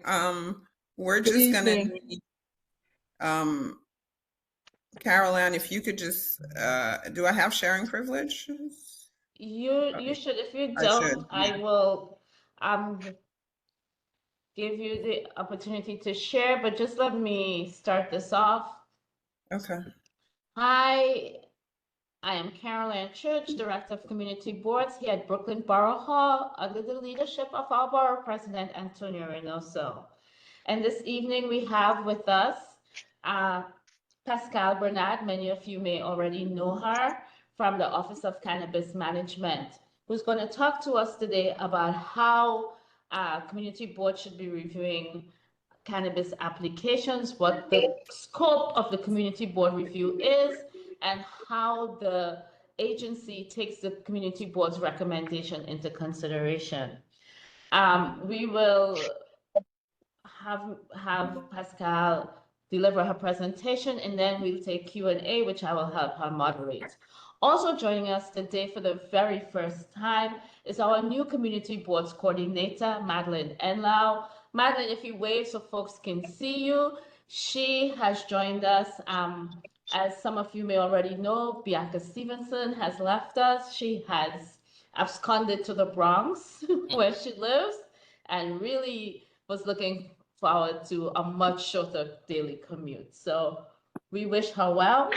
We're Good just gonna evening. need, um, Carol Ann, if you could just, do I have sharing privileges? You should. If you I should, don't, I will give you the opportunity to share, but just let me start this off. okay. Hi, I am Carol Ann Church, Director of Community Boards here at Brooklyn Borough Hall under the leadership of our Borough President Antonio Reynoso. And this evening we have with us uh, Pascal Bernard. Many of you may already know her from the Office of Cannabis Management, who's going to talk to us today about how community boards should be reviewing cannabis applications, what the scope of the community board review is, and how the agency takes the community board's recommendation into consideration. We will have Pascal deliver her presentation, and then we'll take Q&A, which I will help her moderate. Also joining us today for the very first time is our new community boards coordinator, Madeline Enlau. Madeline, if you wave so folks can see you, she has joined us. As some of you may already know, Bianca Stevenson has left us. She has absconded to the Bronx, where she lives, and really was looking forward to a much shorter daily commute. So we wish her well.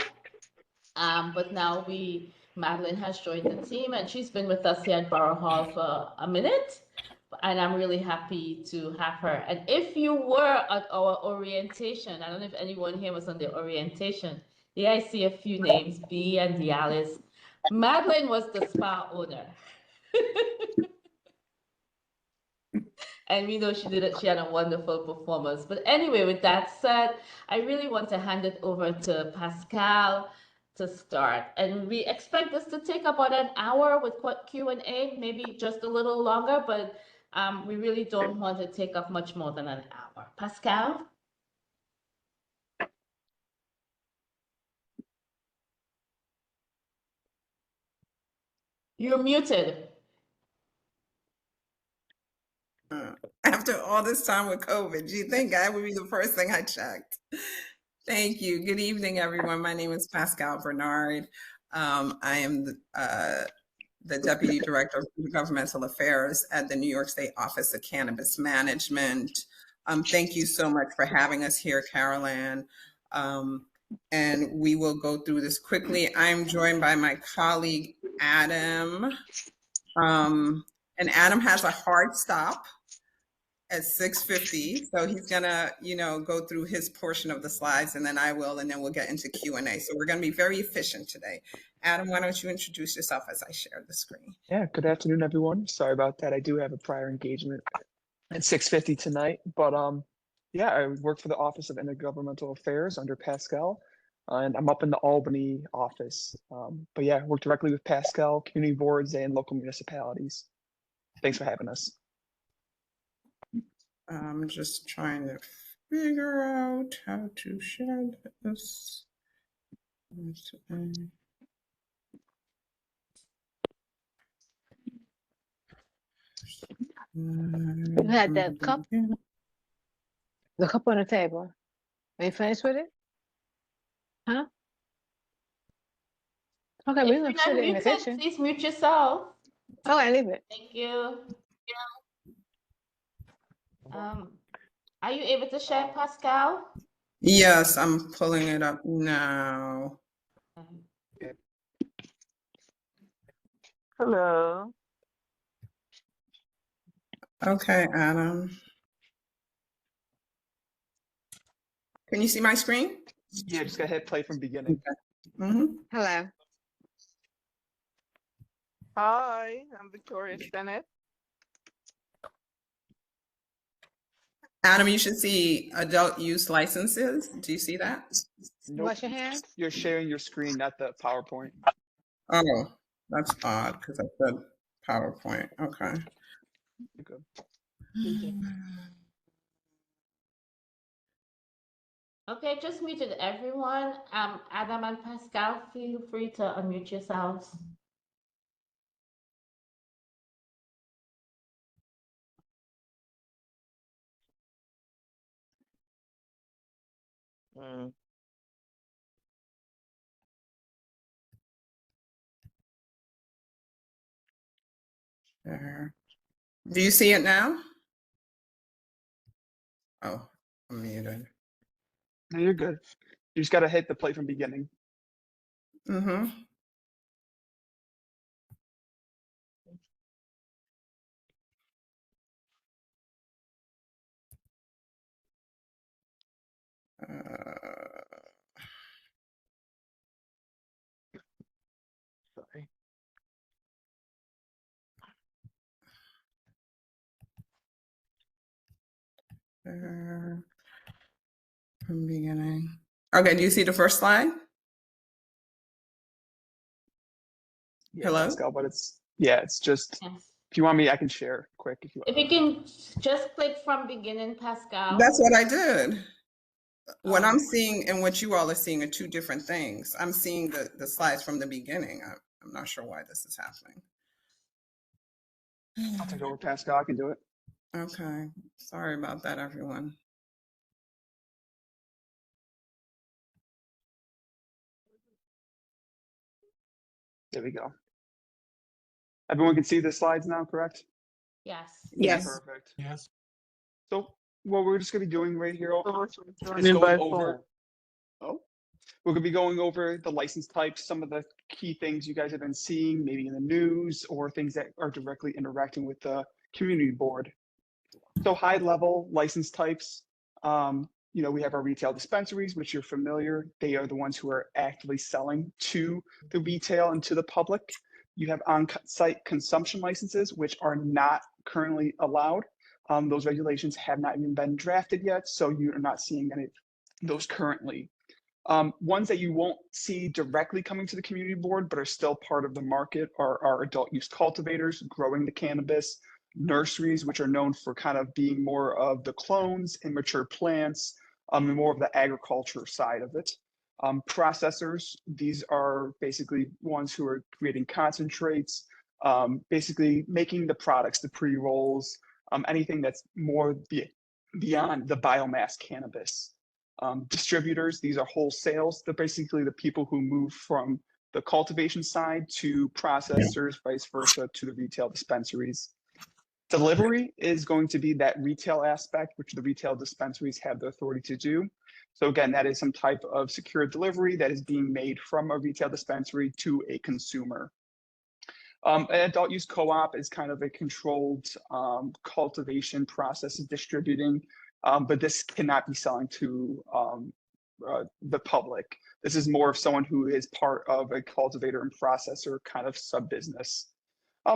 But now Madeline has joined the team, and she's been with us here at Borough Hall for a minute. And I'm really happy to have her. And if you were at our orientation, I don't know if anyone here was on the orientation. Yeah, I see a few names, B and Dialis. Madeline was the spa owner. And we know she did it, she had a wonderful performance. But anyway, with that said, I really want to hand it over to Pascal to start. And we expect this to take about an hour with Q&A, maybe just a little longer, but we really don't want to take up much more than an hour. Pascal? You're muted. After all this time with COVID, do you think that would be the first thing I checked? Thank you. Good evening, everyone. My name is Pascal Bernard. I am the Deputy Director of Governmental Affairs at the New York State Office of Cannabis Management. Thank you so much for having us here, Carol Ann. And we will go through this quickly. I'm joined by my colleague, Adam. And Adam has a hard stop at 6:50, so he's gonna, go through his portion of the slides, and then I will, and then we'll get into Q&A. So we're gonna be very efficient today. Adam, why don't you introduce yourself as I share the screen? Yeah, good afternoon, everyone. Sorry about that. I do have a prior engagement at 6:50 tonight, but yeah, I work for the Office of Intergovernmental Affairs under Pascal, and I'm up in the Albany office. But yeah, I work directly with Pascal, community boards, and local municipalities. Thanks for having us. I'm just trying to figure out how to share this. You had that cup, the cup on the table. Are you finished with it? Huh? Okay, If we're you're gonna not sit in the muted, kitchen. please mute yourself. Oh, I leave it. Thank you. Are you able to share, Pascal? Yes, I'm pulling it up now. Hello. Okay, Adam. Can you see my screen? Yeah, just go ahead, play from beginning. Okay. Mm-hmm. Hello. Hi, I'm Victoria Stennett. Adam, you should see adult use licenses. Do you see that? Nope. Wash your hands. You're sharing your screen, not the PowerPoint. Oh, that's odd because I said PowerPoint. Okay. You're good. Okay, just muted everyone. Adam and Pascal, feel free to unmute yourselves. Mm. Share. Do you see it now? Oh, I'm muted. No, you're good. You just got to hit the play from beginning. Mm-hmm. Sorry. From beginning. Okay, do you see the first slide? Yeah, Hello? Pascal, but it's just, Yes. if you want me, I can share quick if you If want. you can just click from beginning, Pascal. That's what I did. What Oh. I'm seeing and what you all are seeing are two different things. I'm seeing the slides from the beginning. I'm not sure why this is happening. I'll take over, Pascal. I can do it. Okay, sorry about that, everyone. There we go. Everyone can see the slides now, correct? Yes. Yes. Perfect. Yes. So what we're just going to be doing right here So we're is joining going by over. phone. Oh, we're going to be going over the license types, some of the key things you guys have been seeing, maybe in the news, or things that are directly interacting with the community board. So high level license types, we have our retail dispensaries, which you're familiar. They are the ones who are actively selling to the retail and to the public. You have on-site consumption licenses, which are not currently allowed. Those regulations have not even been drafted yet, so you are not seeing any of those currently. Ones that you won't see directly coming to the community board, but are still part of the market are our adult use cultivators growing the cannabis, nurseries, which are known for kind of being more of the clones and mature plants, and more of the agriculture side of it. Processors, these are basically ones who are creating concentrates, basically making the products, the pre-rolls, anything that's more beyond the biomass cannabis. Distributors, these are wholesales. They're basically the people who move from the cultivation side to processors, vice versa, to the retail dispensaries. Delivery is going to be that retail aspect, which the retail dispensaries have the authority to do. So again, that is some type of secure delivery that is being made from a retail dispensary to a consumer. An adult use co-op is kind of a controlled cultivation process of distributing, but this cannot be selling to the public. This is more of someone who is part of a cultivator and processor kind of sub-business.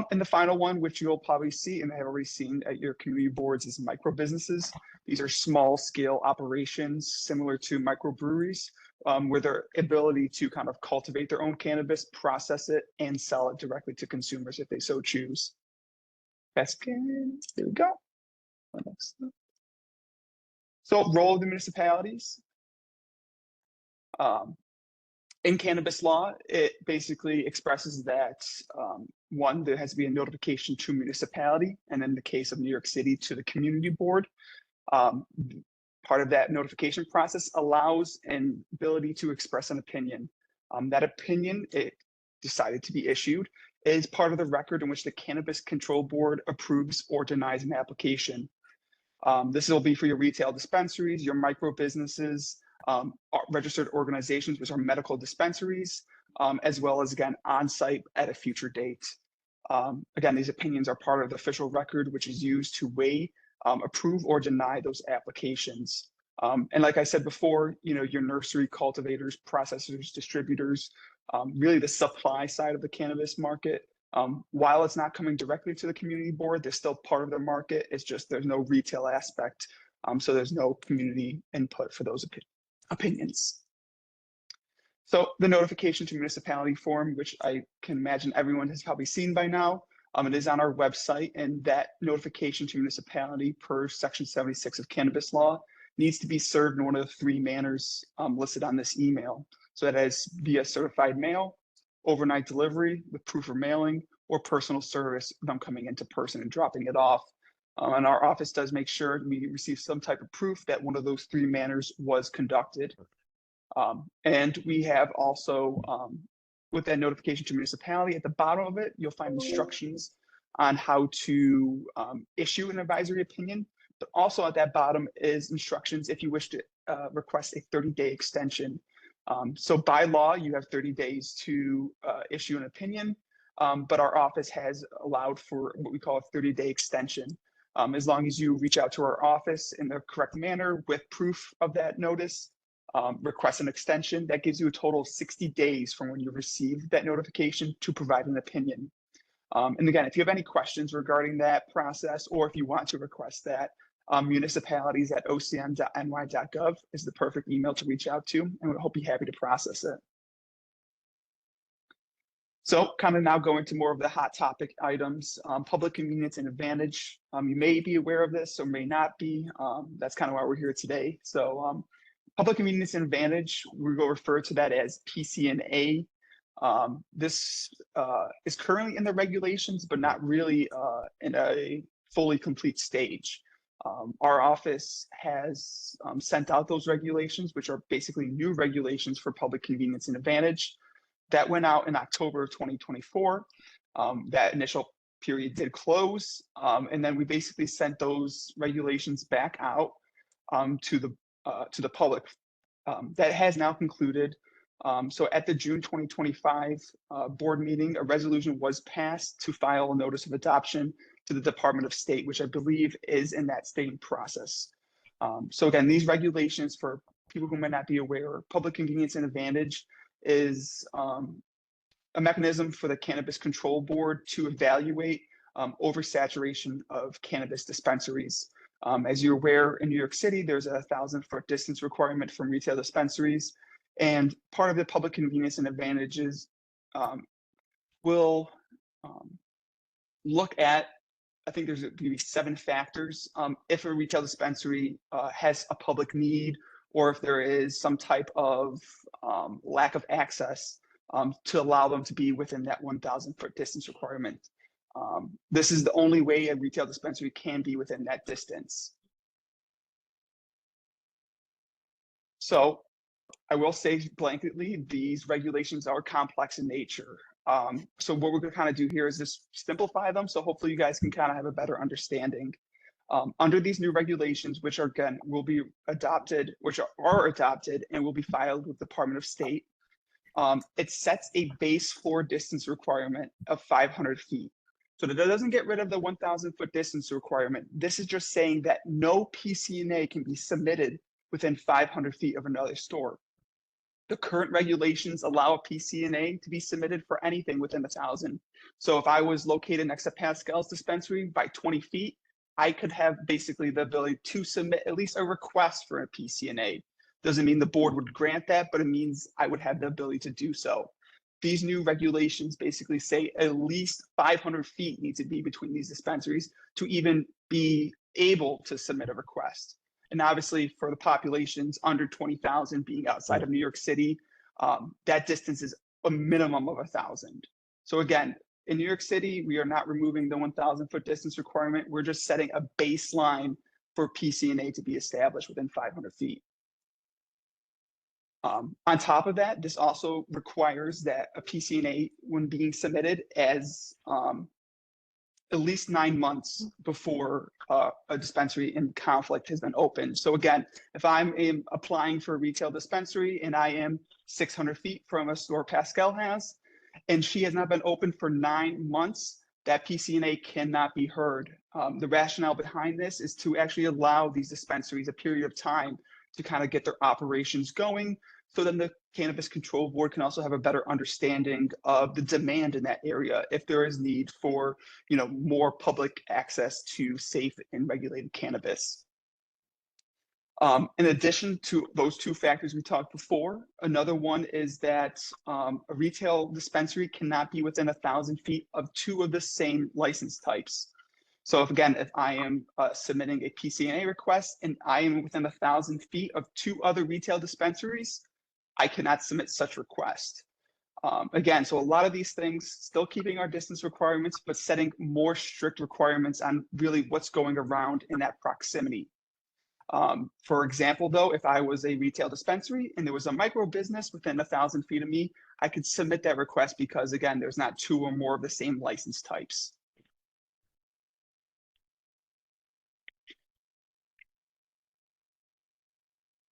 And the final one, which you'll probably see and have already seen at your community boards, is micro businesses. These are small scale operations similar to microbreweries, where their ability to kind of cultivate their own cannabis, process it, and sell it directly to consumers if they so choose. That's good. There we go. So role of the municipalities. In cannabis law, it basically expresses that one, there has to be a notification to municipality, and in the case of New York City, to the community board. Part of that notification process allows an ability to express an opinion. That opinion, it decided to be issued, is part of the record in which the Cannabis Control Board approves or denies an application. This will be for your retail dispensaries, your micro businesses, registered organizations, which are medical dispensaries, as well as, again, on-site at a future date. Again, these opinions are part of the official record, which is used to weigh, approve, or deny those applications. And like I said before, your nursery cultivators, processors, distributors, really the supply side of the cannabis market. While it's not coming directly to the community board, they're still part of the market. It's just there's no retail aspect, so there's no community input for those opinions. So the notification to municipality form, which I can imagine everyone has probably seen by now, it is on our website, and that notification to municipality per Section 76 of cannabis law needs to be served in one of the three manners listed on this email. So that is via certified mail, overnight delivery with proof of mailing, or personal service, them coming into person and dropping it off. And our office does make sure we receive some type of proof that one of those 3 manners was conducted. And we have also, with that notification to municipality, at the bottom of it, you'll find instructions on how to issue an advisory opinion. But also at that bottom is instructions if you wish to request a 30-day extension. So by law, you have 30 days to issue an opinion, but our office has allowed for what we call a 30-day extension. As long as you reach out to our office in the correct manner with proof of that notice, request an extension, that gives you a total of 60 days from when you receive that notification to provide an opinion. And again, if you have any questions regarding that process, or if you want to request that, municipalities@ocm.ny.gov is the perfect email to reach out to, and we hope be happy to process it. So kind of now going to more of the hot topic items, public convenience and advantage. You may be aware of this or may not be. That's kind of why we're here today. So public convenience and advantage, we will refer to that as PCNA. This is currently in the regulations, but not really in a fully complete stage. Our office has sent out those regulations, which are basically new regulations for public convenience and advantage. That went out in October of 2024. That initial period did close, and then we basically sent those regulations back out to the public. That has now concluded. So at the June 2025 board meeting, a resolution was passed to file a notice of adoption to the Department of State, which I believe is in that same process. So again, these regulations, for people who might not be aware, public convenience and advantage is a mechanism for the Cannabis Control Board to evaluate oversaturation of cannabis dispensaries. As you're aware, in New York City, there's a 1,000-foot distance requirement from retail dispensaries. And part of the public convenience and advantages will look at, I think there's maybe 7 factors. If a retail dispensary has a public need, or if there is some type of lack of access to allow them to be within that 1,000-foot distance requirement. This is the only way a retail dispensary can be within that distance. So I will say blanketly, these regulations are complex in nature. So what we're going to kind of do here is just simplify them. So hopefully you guys can kind of have a better understanding. Under these new regulations, which are, again, will be adopted, which are adopted and will be filed with the Department of State, it sets a base floor distance requirement of 500 feet. So that doesn't get rid of the 1,000-foot distance requirement. This is just saying that no PCNA can be submitted within 500 feet of another store. The current regulations allow a PCNA to be submitted for anything within 1,000. So if I was located next to Pascal's dispensary by 20 feet, I could have basically the ability to submit at least a request for a PCNA. Doesn't mean the board would grant that, but it means I would have the ability to do so. These new regulations basically say at least 500 feet need to be between these dispensaries to even be able to submit a request. And obviously for the populations under 20,000 being outside of New York City, that distance is a minimum of 1,000. So again, in New York City, we are not removing the 1,000-foot distance requirement. We're just setting a baseline for PCNA to be established within 500 feet. On top of that, this also requires that a PCNA, when being submitted, as at least 9 months before a dispensary in conflict has been opened. So again, if I'm applying for a retail dispensary and I am 600 feet from a store Pascal has, and she has not been open for 9 months, that PCNA cannot be heard. The rationale behind this is to actually allow these dispensaries a period of time to kind of get their operations going, so then the Cannabis Control Board can also have a better understanding of the demand in that area if there is need for, more public access to safe and regulated cannabis. In addition to those 2 factors we talked before, another one is that a retail dispensary cannot be within 1,000 feet of 2 of the same license types. So if I am submitting a PCNA request and I am within 1,000 feet of 2 other retail dispensaries, I cannot submit such request. Again, so a lot of these things still keeping our distance requirements, but setting more strict requirements on really what's going around in that proximity. For example, though, if I was a retail dispensary and there was a micro business within 1,000 feet of me, I could submit that request because, again, there's not 2 or more of the same license types.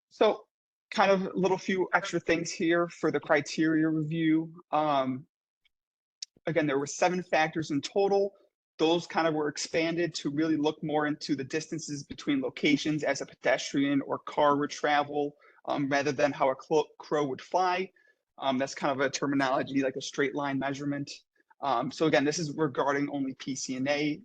So kind of a little few extra things here for the criteria review. Again, there were 7 factors in total. Those kind of were expanded to really look more into the distances between locations as a pedestrian or car would travel, rather than how a crow would fly. That's kind of a terminology like a straight line measurement. So again, this is regarding only PCNA.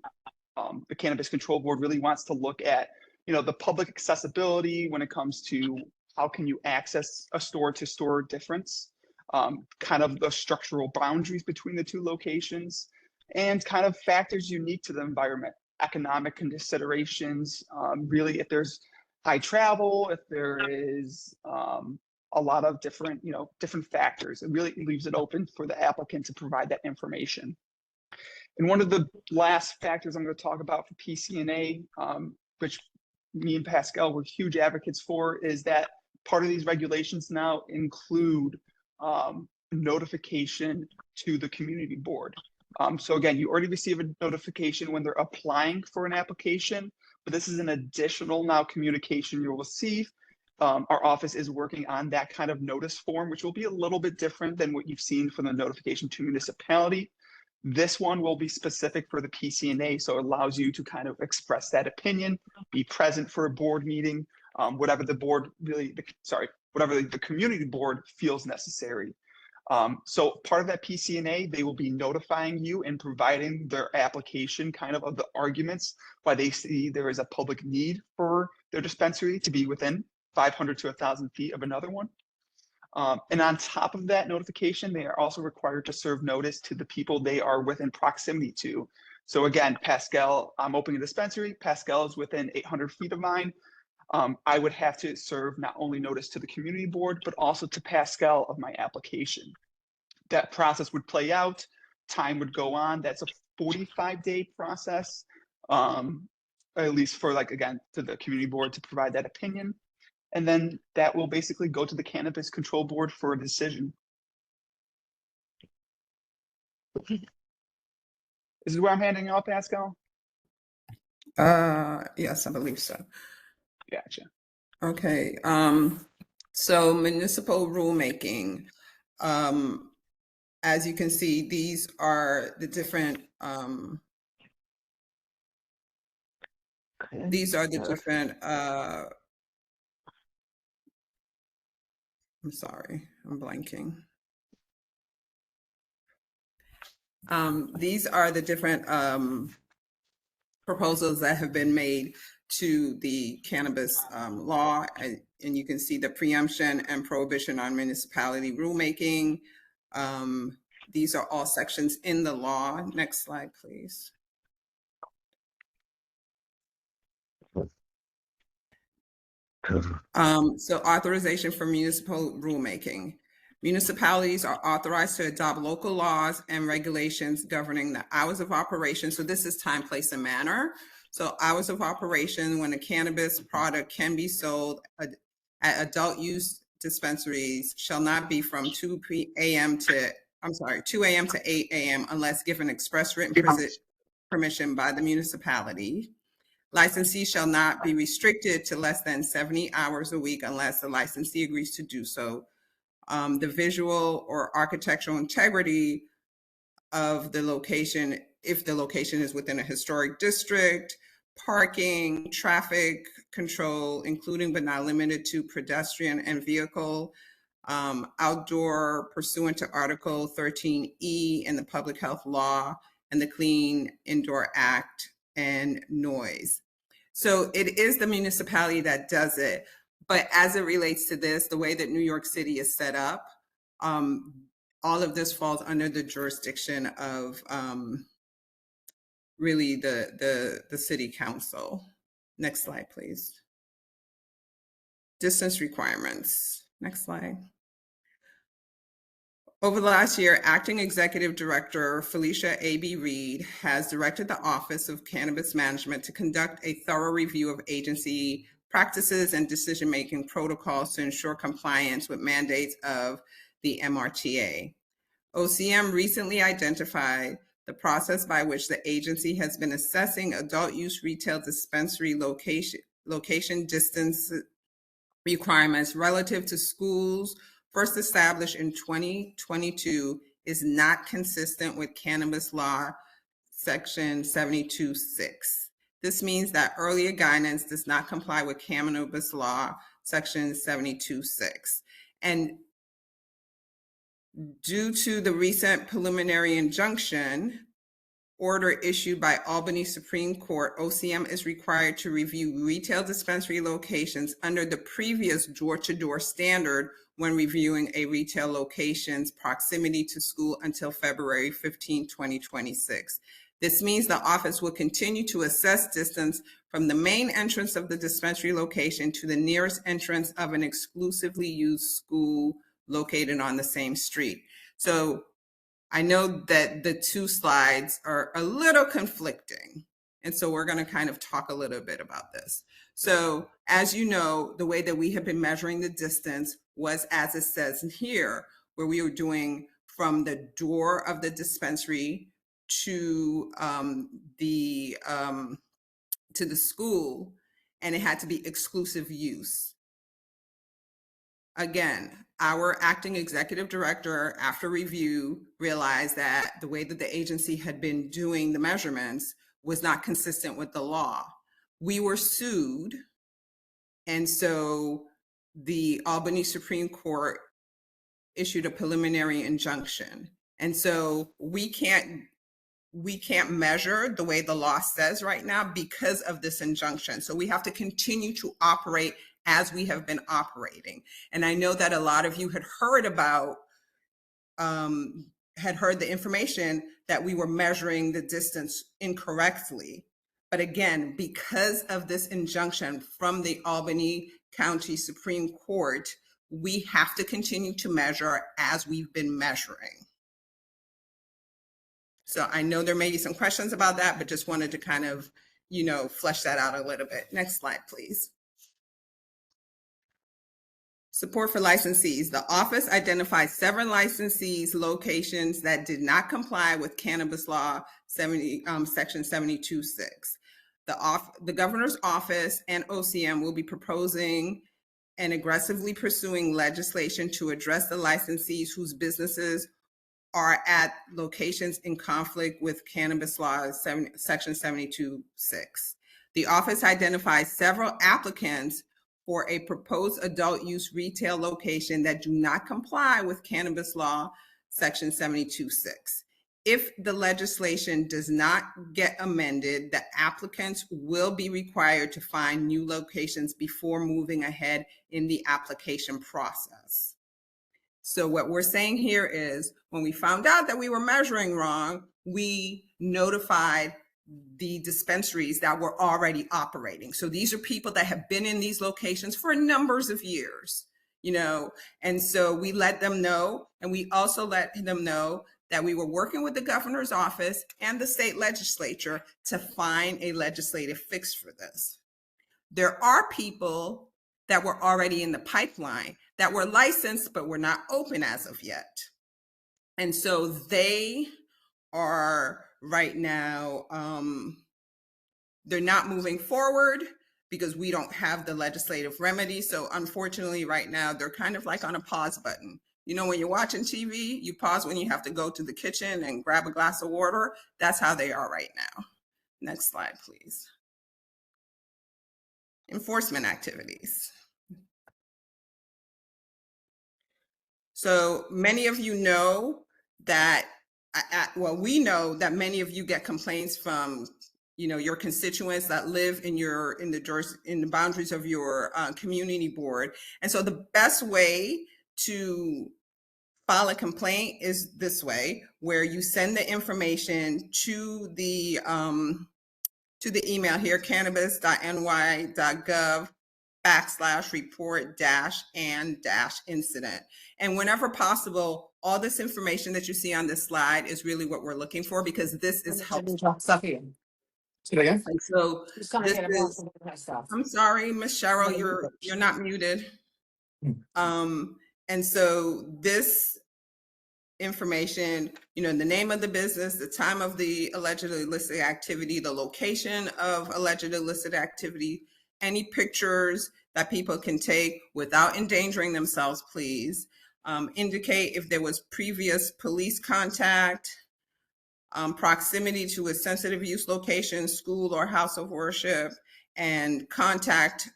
The Cannabis Control Board really wants to look at, the public accessibility when it comes to how can you access a store-to-store difference, kind of the structural boundaries between the 2 locations, and kind of factors unique to the environment, economic considerations, really if there's high travel, if there is a lot of different, different factors. It really leaves it open for the applicant to provide that information. And one of the last factors I'm going to talk about for PCNA, which me and Pascal were huge advocates for, is that part of these regulations now include notification to the community board. So again, you already receive a notification when they're applying for an application, but this is an additional now communication you'll receive. Our office is working on that kind of notice form, which will be a little bit different than what you've seen from the notification to municipality. This one will be specific for the PCNA, so it allows you to kind of express that opinion, be present for a board meeting, whatever the board whatever the community board feels necessary. So part of that PCNA, they will be notifying you and providing their application kind of the arguments why they see there is a public need for their dispensary to be within 500 to 1,000 feet of another one. And on top of that notification, they are also required to serve notice to the people they are within proximity to. So again, Pascal, I'm opening a dispensary. Pascal is within 800 feet of mine. I would have to serve not only notice to the community board, but also to Pascal of my application. That process would play out, time would go on. That's a 45-day process, at least for again, to the community board to provide that opinion. And then that will basically go to the Cannabis Control Board for a decision. This is where I'm handing off, Pascal? Yes, I believe so. Gotcha. Okay. So municipal rulemaking. As you can see, these are the different I'm sorry, I'm blanking. These are the different proposals that have been made to the cannabis law, and you can see the preemption and prohibition on municipality rulemaking. These are all sections in the law. Next slide, please. So authorization for municipal rulemaking. Municipalities are authorized to adopt local laws and regulations governing the hours of operation. So this is time, place, and manner. So hours of operation when a cannabis product can be sold at adult use dispensaries shall not be from 2 a.m. to 8 a.m. unless given express written permission by the municipality. Licensees shall not be restricted to less than 70 hours a week unless the licensee agrees to do so. The visual or architectural integrity of the location, if the location is within a historic district, parking, traffic control, including but not limited to pedestrian and vehicle, outdoor pursuant to Article 13E in the Public Health Law and the Clean Indoor Act, and noise. So it is the municipality that does it. But as it relates to this, the way that New York City is set up, all of this falls under the jurisdiction of really the city council. Next slide, please. Distance requirements. Next slide. Over the last year, Acting Executive Director Felicia A.B. Reed has directed the Office of Cannabis Management to conduct a thorough review of agency practices and decision-making protocols to ensure compliance with mandates of the MRTA. OCM recently identified the process by which the agency has been assessing adult use retail dispensary location distance requirements relative to schools first established in 2022 is not consistent with cannabis law section 72.6. This means that earlier guidance does not comply with cannabis law section 72.6. And due to the recent preliminary injunction order issued by Albany Supreme Court, OCM is required to review retail dispensary locations under the previous door-to-door standard when reviewing a retail location's proximity to school until February 15, 2026. This means the office will continue to assess distance from the main entrance of the dispensary location to the nearest entrance of an exclusively used school located on the same street. So I know that the two slides are a little conflicting. And so we're going to kind of talk a little bit about this. So as you know, the way that we have been measuring the distance was as it says here, where we were doing from the door of the dispensary to the school, and it had to be exclusive use. Again, our acting executive director, after review, realized that the way that the agency had been doing the measurements was not consistent with the law. We were sued, and so the Albany Supreme Court issued a preliminary injunction. And so we can't measure the way the law says right now because of this injunction. So we have to continue to operate as we have been operating. And I know that a lot of you had heard about, had heard the information that we were measuring the distance incorrectly. But again, because of this injunction from the Albany County Supreme Court, we have to continue to measure as we've been measuring. So I know there may be some questions about that, but just wanted to kind of, flesh that out a little bit. Next slide, please. Support for licensees. The office identified 7 licensees locations that did not comply with cannabis law section 72.6. The governor's office and OCM will be proposing and aggressively pursuing legislation to address the licensees whose businesses are at locations in conflict with cannabis law section 72.6. The office identifies several applicants for a proposed adult use retail location that do not comply with cannabis law section 72.6. If the legislation does not get amended, the applicants will be required to find new locations before moving ahead in the application process. So what we're saying here is when we found out that we were measuring wrong, we notified the dispensaries that were already operating. So these are people that have been in these locations for numbers of years, and so we let them know. And we also let them know that we were working with the governor's office and the state legislature to find a legislative fix for this. There are people that were already in the pipeline that were licensed, but were not open as of yet. And so they are right now, they're not moving forward because we don't have the legislative remedy. So unfortunately right now, they're kind of like on a pause button. When you're watching TV, you pause when you have to go to the kitchen and grab a glass of water. That's how they are right now. Next slide, please. Enforcement activities. So many of you know that, we know that many of you get complaints from, your constituents that live in the boundaries of your community board. And so the best way to file a complaint is this way, where you send the information to the email here, cannabis.ny.gov /report-and-incident. And whenever possible, all this information that you see on this slide is really what we're looking for, because this is helpful. Say it again. And so Just gonna this get a is, of my stuff. I'm sorry, Miss Cheryl, you're not muted. And so this information, the name of the business, the time of the allegedly illicit activity, the location of alleged illicit activity, any pictures that people can take without endangering themselves, please. Indicate if there was previous police contact, proximity to a sensitive use location, school or house of worship, and contact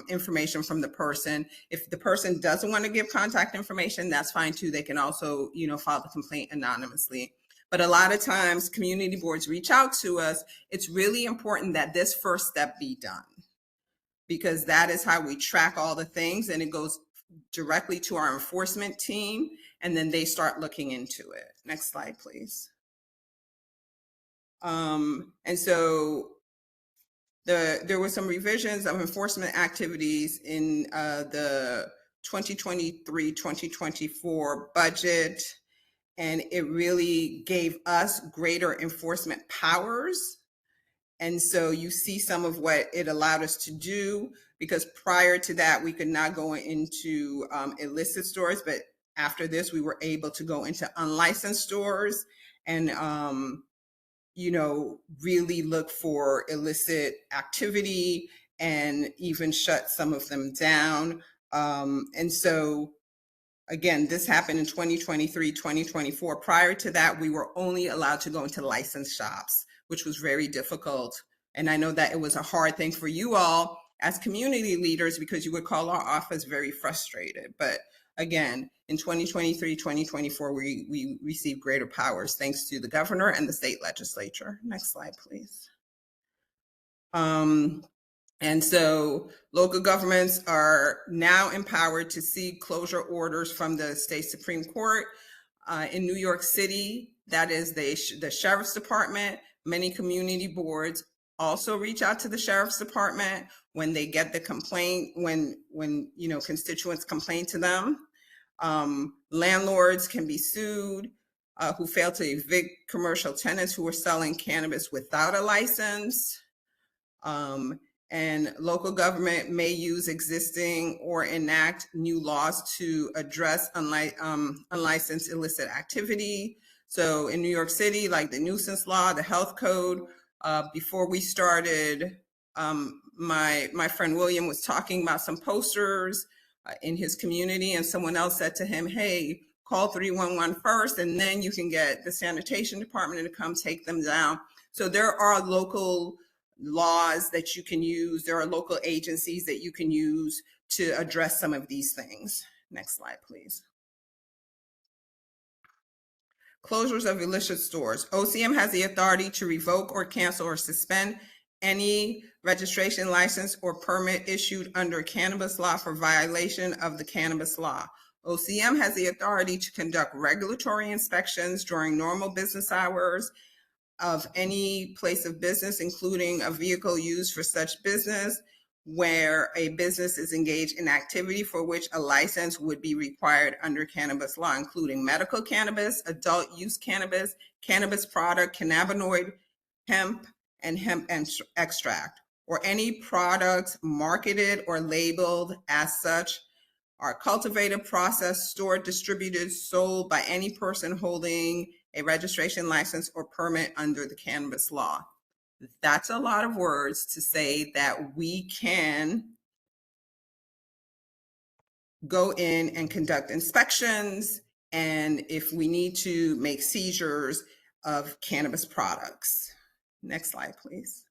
information from the person. If the person doesn't want to give contact information, that's fine too. They can also, file the complaint anonymously. But a lot of times community boards reach out to us. It's really important that this first step be done, because that is how we track all the things, and it goes directly to our enforcement team, and then they start looking into it. Next slide, please. And so there were some revisions of enforcement activities in the 2023-2024 budget, and it really gave us greater enforcement powers. And so you see some of what it allowed us to do, because prior to that, we could not go into illicit stores, but after this, we were able to go into unlicensed stores and really look for illicit activity and even shut some of them down. And so, again, this happened in 2023, 2024. Prior to that, we were only allowed to go into licensed shops, which was very difficult. And I know that it was a hard thing for you all as community leaders, because you would call our office very frustrated. But again, in 2023, 2024, we received greater powers thanks to the governor and the state legislature. Next slide, please. And so local governments are now empowered to seek closure orders from the state Supreme Court. In New York City, that is the Sheriff's Department. Many community boards also reach out to the Sheriff's Department when they get the complaint, when constituents complain to them. Landlords can be sued who fail to evict commercial tenants who are selling cannabis without a license. And local government may use existing or enact new laws to address unlicensed illicit activity. So in New York City, like the nuisance law, the health code, before we started, my friend William was talking about some posters in his community, and someone else said to him, hey, call 311 first, and then you can get the sanitation department to come take them down. So there are local laws that you can use. There are local agencies that you can use to address some of these things. Next slide, please. Closures of illicit stores. OCM has the authority to revoke or cancel or suspend any registration, license, or permit issued under cannabis law for violation of the cannabis law. OCM has the authority to conduct regulatory inspections during normal business hours of any place of business, including a vehicle used for such business, where a business is engaged in activity for which a license would be required under cannabis law, including medical cannabis, adult use cannabis, cannabis product, cannabinoid, hemp, and hemp extract, or any products marketed or labeled as such, are cultivated, processed, stored, distributed, sold by any person holding a registration, license, or permit under the cannabis law. That's a lot of words to say that we can go in and conduct inspections, and if we need to make seizures of cannabis products. Next slide, please.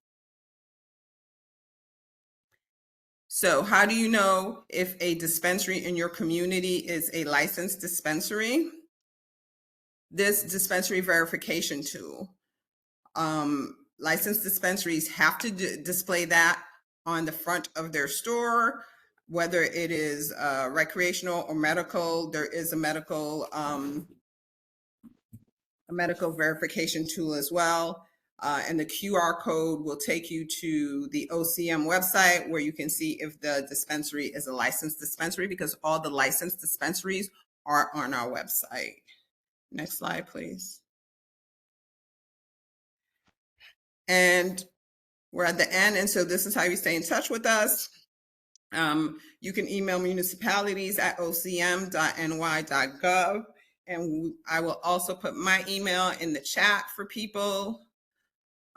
So how do you know if a dispensary in your community is a licensed dispensary? This dispensary verification tool. Licensed dispensaries have to display that on the front of their store, whether it is recreational or medical. There is a medical verification tool as well. and the QR code will take you to the OCM website where you can see if the dispensary is a licensed dispensary, because all the licensed dispensaries are on our website. Next slide, please. And we're at the end, and so this is how you stay in touch with us. You can email municipalities at ocm.ny.gov, and I will also put my email in the chat for people.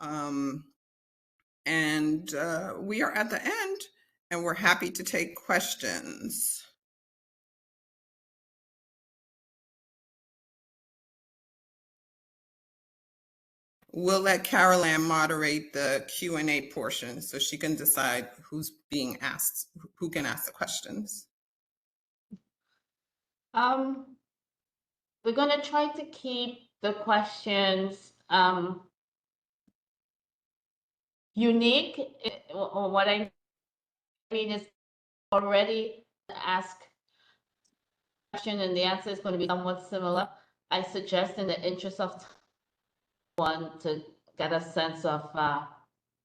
We are at the end, and we're happy to take questions. We'll let Carol Ann moderate the Q&A portion so she can decide who's being asked, who can ask the questions. We're gonna try to keep the questions unique. What I mean is already ask question and the answer is going to be somewhat similar. I suggest in the interest of one to get a sense of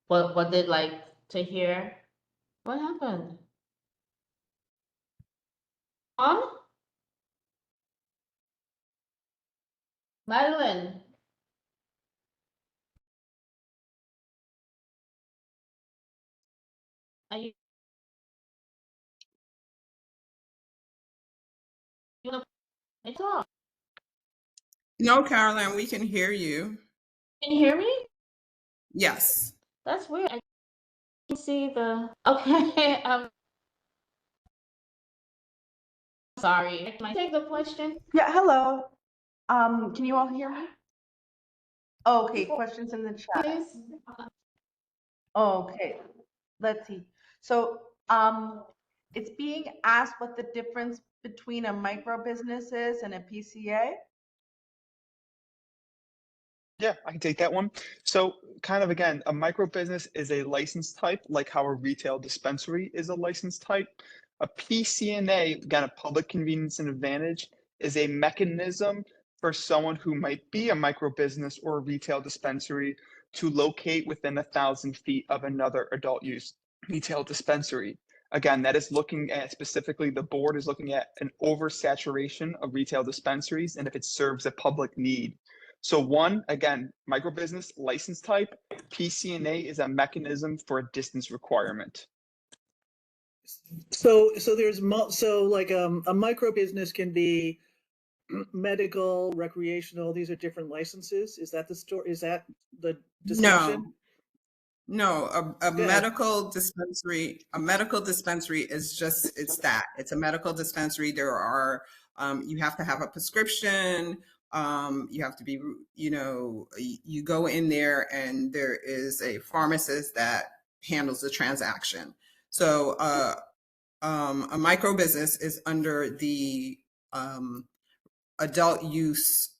what they'd like to hear. What happened? Madeline? Are you gonna talk? No, Caroline, we can hear you. Can you hear me? Yes. That's weird. I can see the okay. Sorry. Can I take the question? Yeah, hello. Can you all hear me? Okay, questions in the chat. Please. Okay, let's see. So, it's being asked what the difference between a micro business is and a PCA. Yeah, I can take that one. So kind of again, a micro business is a license type, like how a retail dispensary is a license type. A PCNA, again, a public convenience and advantage, is a mechanism for someone who might be a micro business or a retail dispensary to locate within 1,000 feet of another adult use retail dispensary. Again, that is looking at specifically, the board is looking at an oversaturation of retail dispensaries and if it serves a public need. So one, again, micro business license type, PCNA is a mechanism for a distance requirement. So there's like a micro business can be medical, recreational. These are different licenses. Is that the story? Is that the distinction? No, a medical dispensary, is just, it's that. It's a medical dispensary. There are, you have to have a prescription. You have to be, you go in there and there is a pharmacist that handles the transaction. So a micro business is under the adult use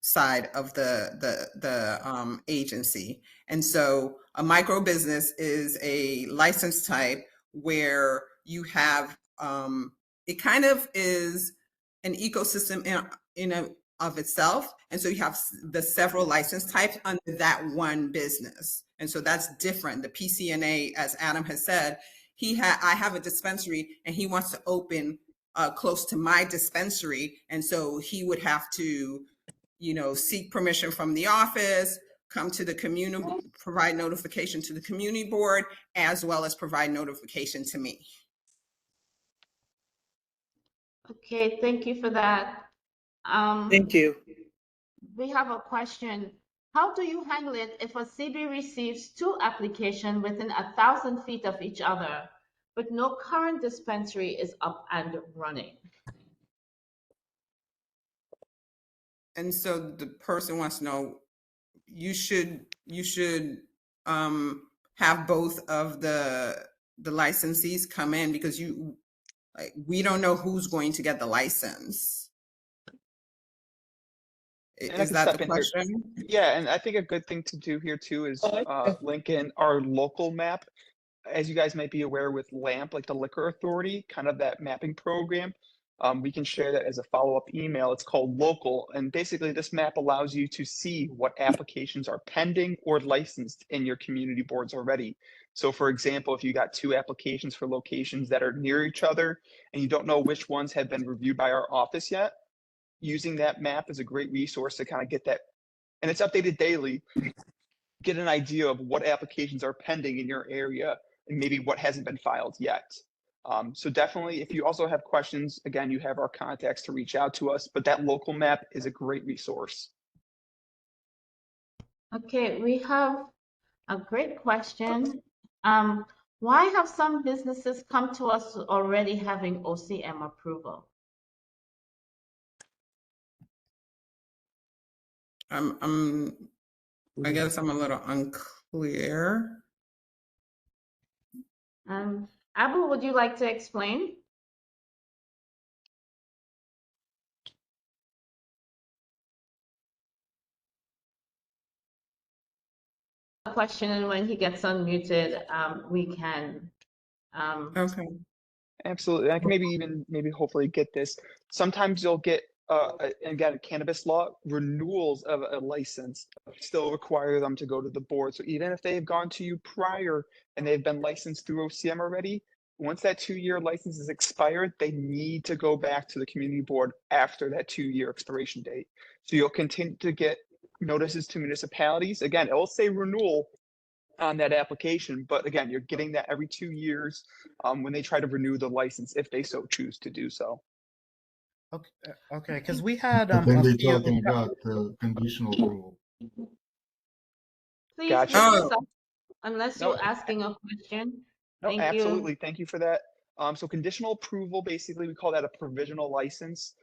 side of the agency. And so a micro business is a license type where you have, it kind of is an ecosystem in of itself. And so you have the several license types under that one business. And so that's different. The PCNA, as Adam has said, I have a dispensary and he wants to open close to my dispensary. And so he would have to, seek permission from the office, come to the community, provide notification to the community board, as well as provide notification to me. Okay, thank you for that. Thank you. We have a question. How do you handle it if a CB receives 2 applications within 1,000 feet of each other, but no current dispensary is up and running? And so the person wants to know, you should have both of the licensees come in, because we don't know who's going to get the license. Is that the question? Yeah, and I think a good thing to do here too is link in our local map. As you guys might be aware with LAMP, like the Liquor Authority, kind of that mapping program. we can share that as a follow-up email. It's called Local, and basically this map allows you to see what applications are pending or licensed in your community boards already. So for example, if you got 2 applications for locations that are near each other and you don't know which ones have been reviewed by our office yet, using that map is a great resource to kind of get that, and it's updated daily, get an idea of what applications are pending in your area and maybe what hasn't been filed yet. So definitely, if you also have questions, again, you have our contacts to reach out to us, but that local map is a great resource. Okay, we have a great question. Why have some businesses come to us already having OCM approval? I guess I'm a little unclear. Abu, would you like to explain? Question, and when he gets unmuted, we can. Okay. Absolutely. I can maybe hopefully get this. Sometimes you'll get, again, cannabis law renewals of a license still require them to go to the board. So even if they've gone to you prior and they've been licensed through OCM already, once that 2-year license is expired, they need to go back to the community board after that 2-year expiration date. So you'll continue to get notices to municipalities. Again, it will say renewal on that application, but again, you're getting that every 2 years when they try to renew the license, if they so choose to do so. Okay, because we had But then a they're few. talking about the conditional rule. Please Gotcha. keep Oh. this up unless No. you're asking a question. No, Thank absolutely. you. Thank you for that. So conditional approval, basically, we call that a provisional license.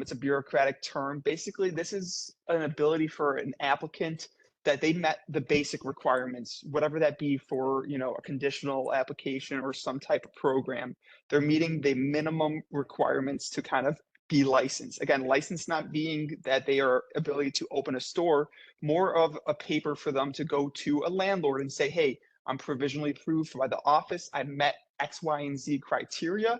It's a bureaucratic term. Basically, this is an ability for an applicant that they met the basic requirements, whatever that be for, a conditional application or some type of program. They're meeting the minimum requirements to kind of be licensed. Again, license not being that they are ability to open a store, more of a paper for them to go to a landlord and say, hey, I'm provisionally approved by the office. I met X, Y, and Z criteria.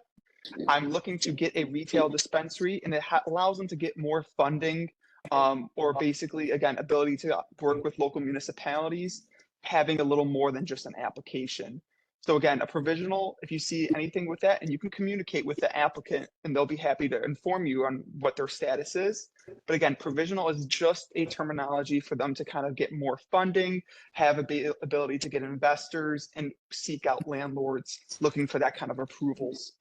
I'm looking to get a retail dispensary, and it allows them to get more funding, or basically, again, ability to work with local municipalities, having a little more than just an application. So again, a provisional, if you see anything with that, and you can communicate with the applicant, and they'll be happy to inform you on what their status is. But again, provisional is just a terminology for them to kind of get more funding, have ability to get investors, and seek out landlords looking for that kind of approvals.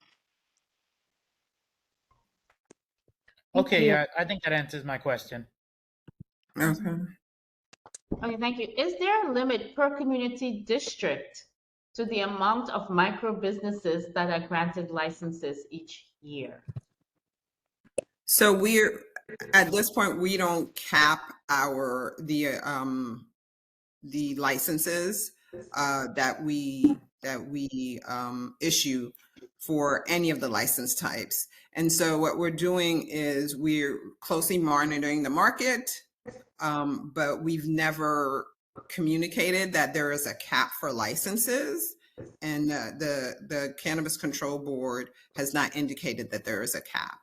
Okay, yeah, I think that answers my question. Okay. Okay, thank you. Is there a limit per community district to the amount of micro businesses that are granted licenses each year? So we're at this point, we don't cap the licenses that we issue for any of the license types. And so what we're doing is we're closely monitoring the market, but we've never communicated that there is a cap for licenses. And the Cannabis Control Board has not indicated that there is a cap.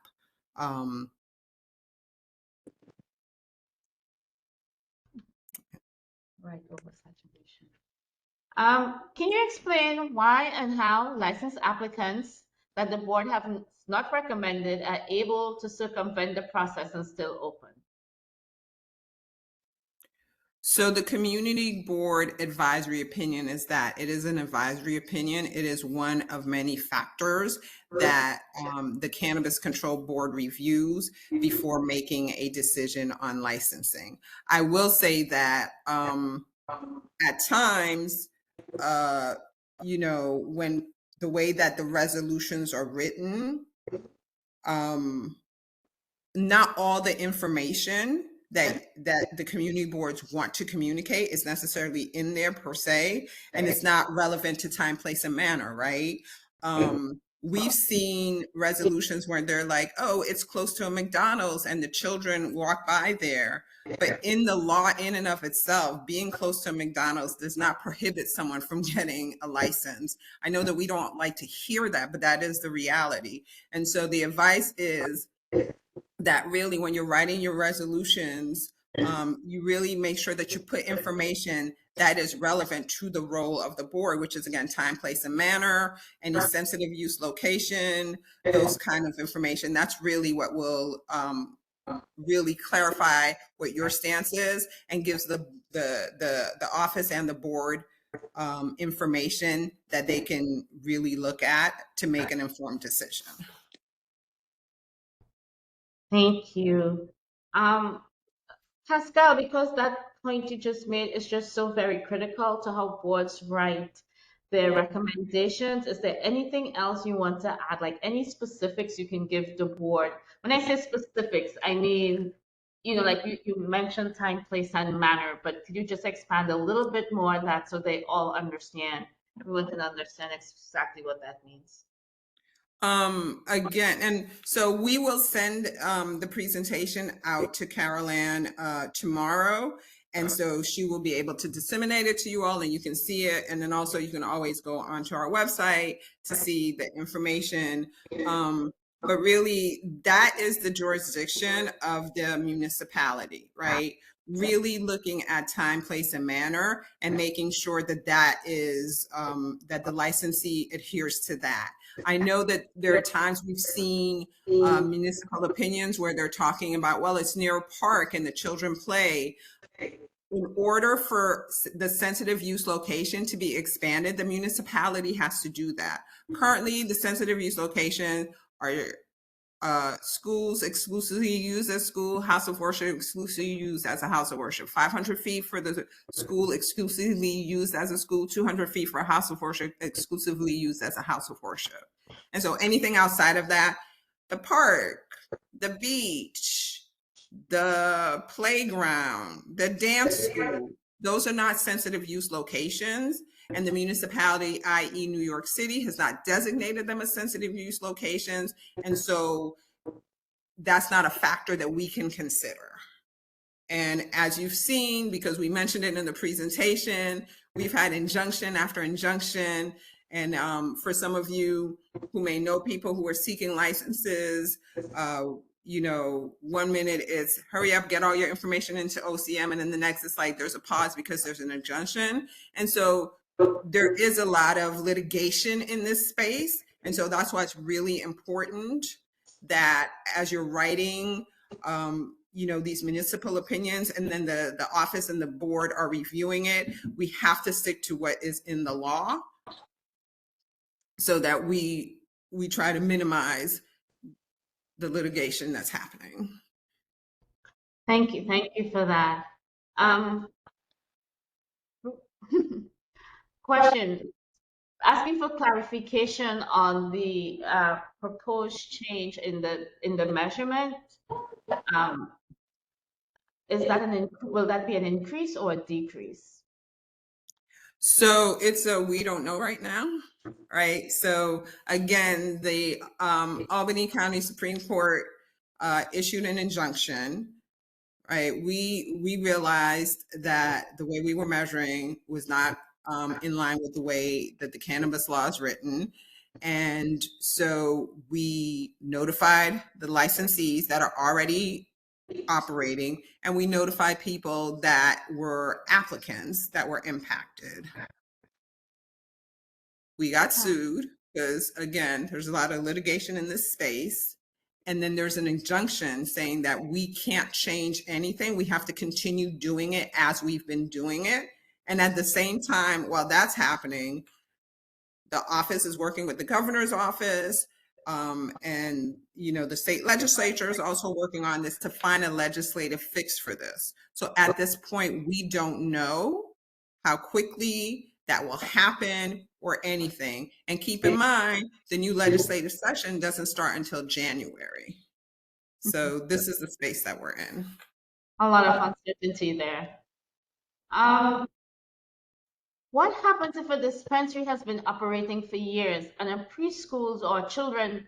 Right, oversaturation. Can you explain why and how licensed applicants that the board have not recommended are able to circumvent the process and still open? So the community board advisory opinion is that it is an advisory opinion. It is one of many factors that the Cannabis Control Board reviews before making a decision on licensing. I will say that at times, when the way that the resolutions are written, not all the information that the community boards want to communicate is necessarily in there per se, and it's not relevant to time, place, and manner, right? we've seen resolutions where they're like, oh, it's close to a McDonald's and the children walk by there. But in the law, in and of itself, being close to a McDonald's does not prohibit someone from getting a license. I know that we don't like to hear that, but that is the reality. And so the advice is that really, when you're writing your resolutions, you really make sure that you put information that is relevant to the role of the board, which is, again, time, place, and manner, any sensitive use location, those kind of information. That's really what will really clarify what your stance is and gives the office and the board information that they can really look at to make an informed decision. Thank you. Pascal, because that point you just made is just so very critical to how boards write their recommendations, is there anything else you want to add, like any specifics you can give the board? When I say specifics, I mean, like you mentioned time, place, and manner, but could you just expand a little bit more on that so they all understand, everyone can understand exactly what that means? Again, and so we will send the presentation out to Carol Ann tomorrow. And so she will be able to disseminate it to you all and you can see it. And then also you can always go onto our website to see the information. But really, that is the jurisdiction of the municipality, right? Really looking at time, place, and manner and making sure that that is, that the licensee adheres to that. I know that there are times we've seen municipal opinions where they're talking about, well, it's near a park and the children play. In order for the sensitive use location to be expanded, the municipality has to do that. Currently, the sensitive use location are schools exclusively used as school, house of worship exclusively used as a house of worship, 500 feet for the school exclusively used as a school, 200 feet for a house of worship exclusively used as a house of worship. And so anything outside of that, the park, the beach, the playground, the dance school, those are not sensitive use locations. And the municipality, i.e. New York City, has not designated them as sensitive use locations. And so that's not a factor that we can consider. And as you've seen, because we mentioned it in the presentation, we've had injunction after injunction. And for some of you who may know people who are seeking licenses, 1 minute it's hurry up, get all your information into OCM. And then the next it's like there's a pause because there's an injunction. And so there is a lot of litigation in this space. And so that's why it's really important that as you're writing, these municipal opinions and then the office and the board are reviewing it, we have to stick to what is in the law so that we try to minimize the litigation that's happening. Thank you for that. Question, asking for clarification on the proposed change in the measurement. Will that be an increase or a decrease? So it's we don't know right now, right? So again, the Albany County Supreme Court issued an injunction, right? We realized that the way we were measuring was not in line with the way that the cannabis law is written. And so we notified the licensees that are already operating, and we notified people that were applicants that were impacted. We got sued because, again, there's a lot of litigation in this space. And then there's an injunction saying that we can't change anything. We have to continue doing it as we've been doing it. And at the same time, while that's happening, the office is working with the governor's office. And, the state legislature is also working on this to find a legislative fix for this. So at this point, we don't know how quickly that will happen or anything. And keep in mind, the new legislative session doesn't start until January. So this is the space that we're in. A lot of uncertainty there. What happens if a dispensary has been operating for years and a preschools or children's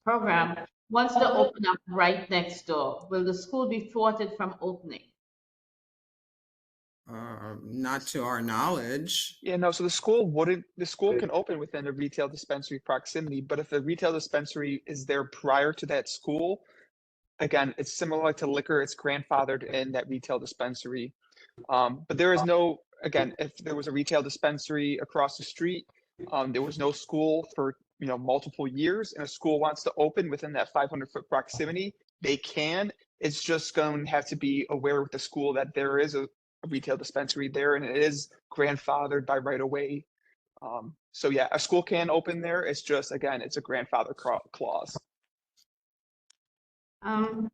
program wants to open up right next door? Will the school be thwarted from opening? Not to our knowledge. Yeah, no, so the school can open within a retail dispensary proximity, but if the retail dispensary is there prior to that school, again, it's similar to liquor, it's grandfathered in that retail dispensary. But there is no, again, if there was a retail dispensary across the street, there was no school for, multiple years, and a school wants to open within that 500-foot proximity, they can. It's just going to have to be aware with the school that there is a retail dispensary there, and it is grandfathered by right of way. So yeah, a school can open there. It's just, again, it's a grandfather clause. I'm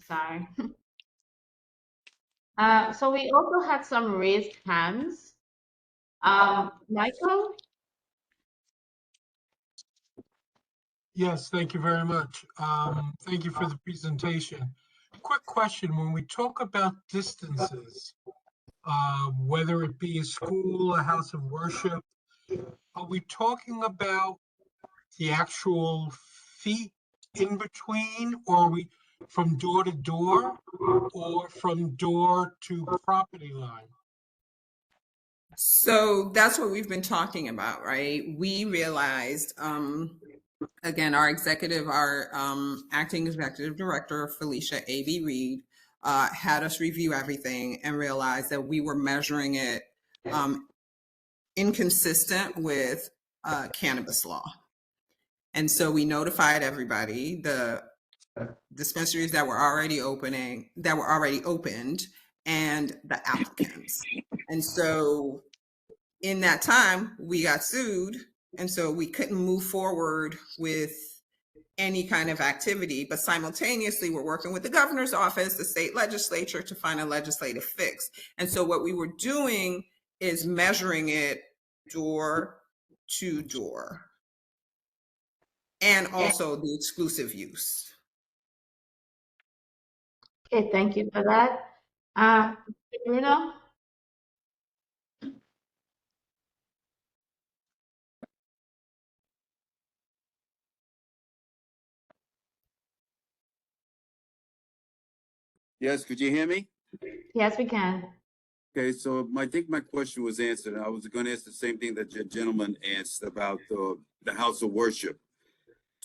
sorry. So we also had some raised hands. Michael? Yes, thank you very much. Thank you for the presentation. Quick question, when we talk about distances, whether it be a school, a house of worship, are we talking about the actual feet in between, or are we from door to door, or from door to property line? So that's what we've been talking about, right? We realized, again, our acting executive director, Felicia A.B. Reed, had us review everything and realized that we were measuring it inconsistent with cannabis law. And so we notified everybody, the dispensaries that were already opened, and the applicants. And so in that time, we got sued. And so we couldn't move forward with any kind of activity, but simultaneously we're working with the governor's office, the state legislature, to find a legislative fix. And so what we were doing is measuring it door to door, and also the exclusive use. Okay, thank you for that. Bruno? Yes, could you hear me? Yes, we can. Okay, so I think my question was answered. I was going to ask the same thing that your gentleman asked about the house of worship.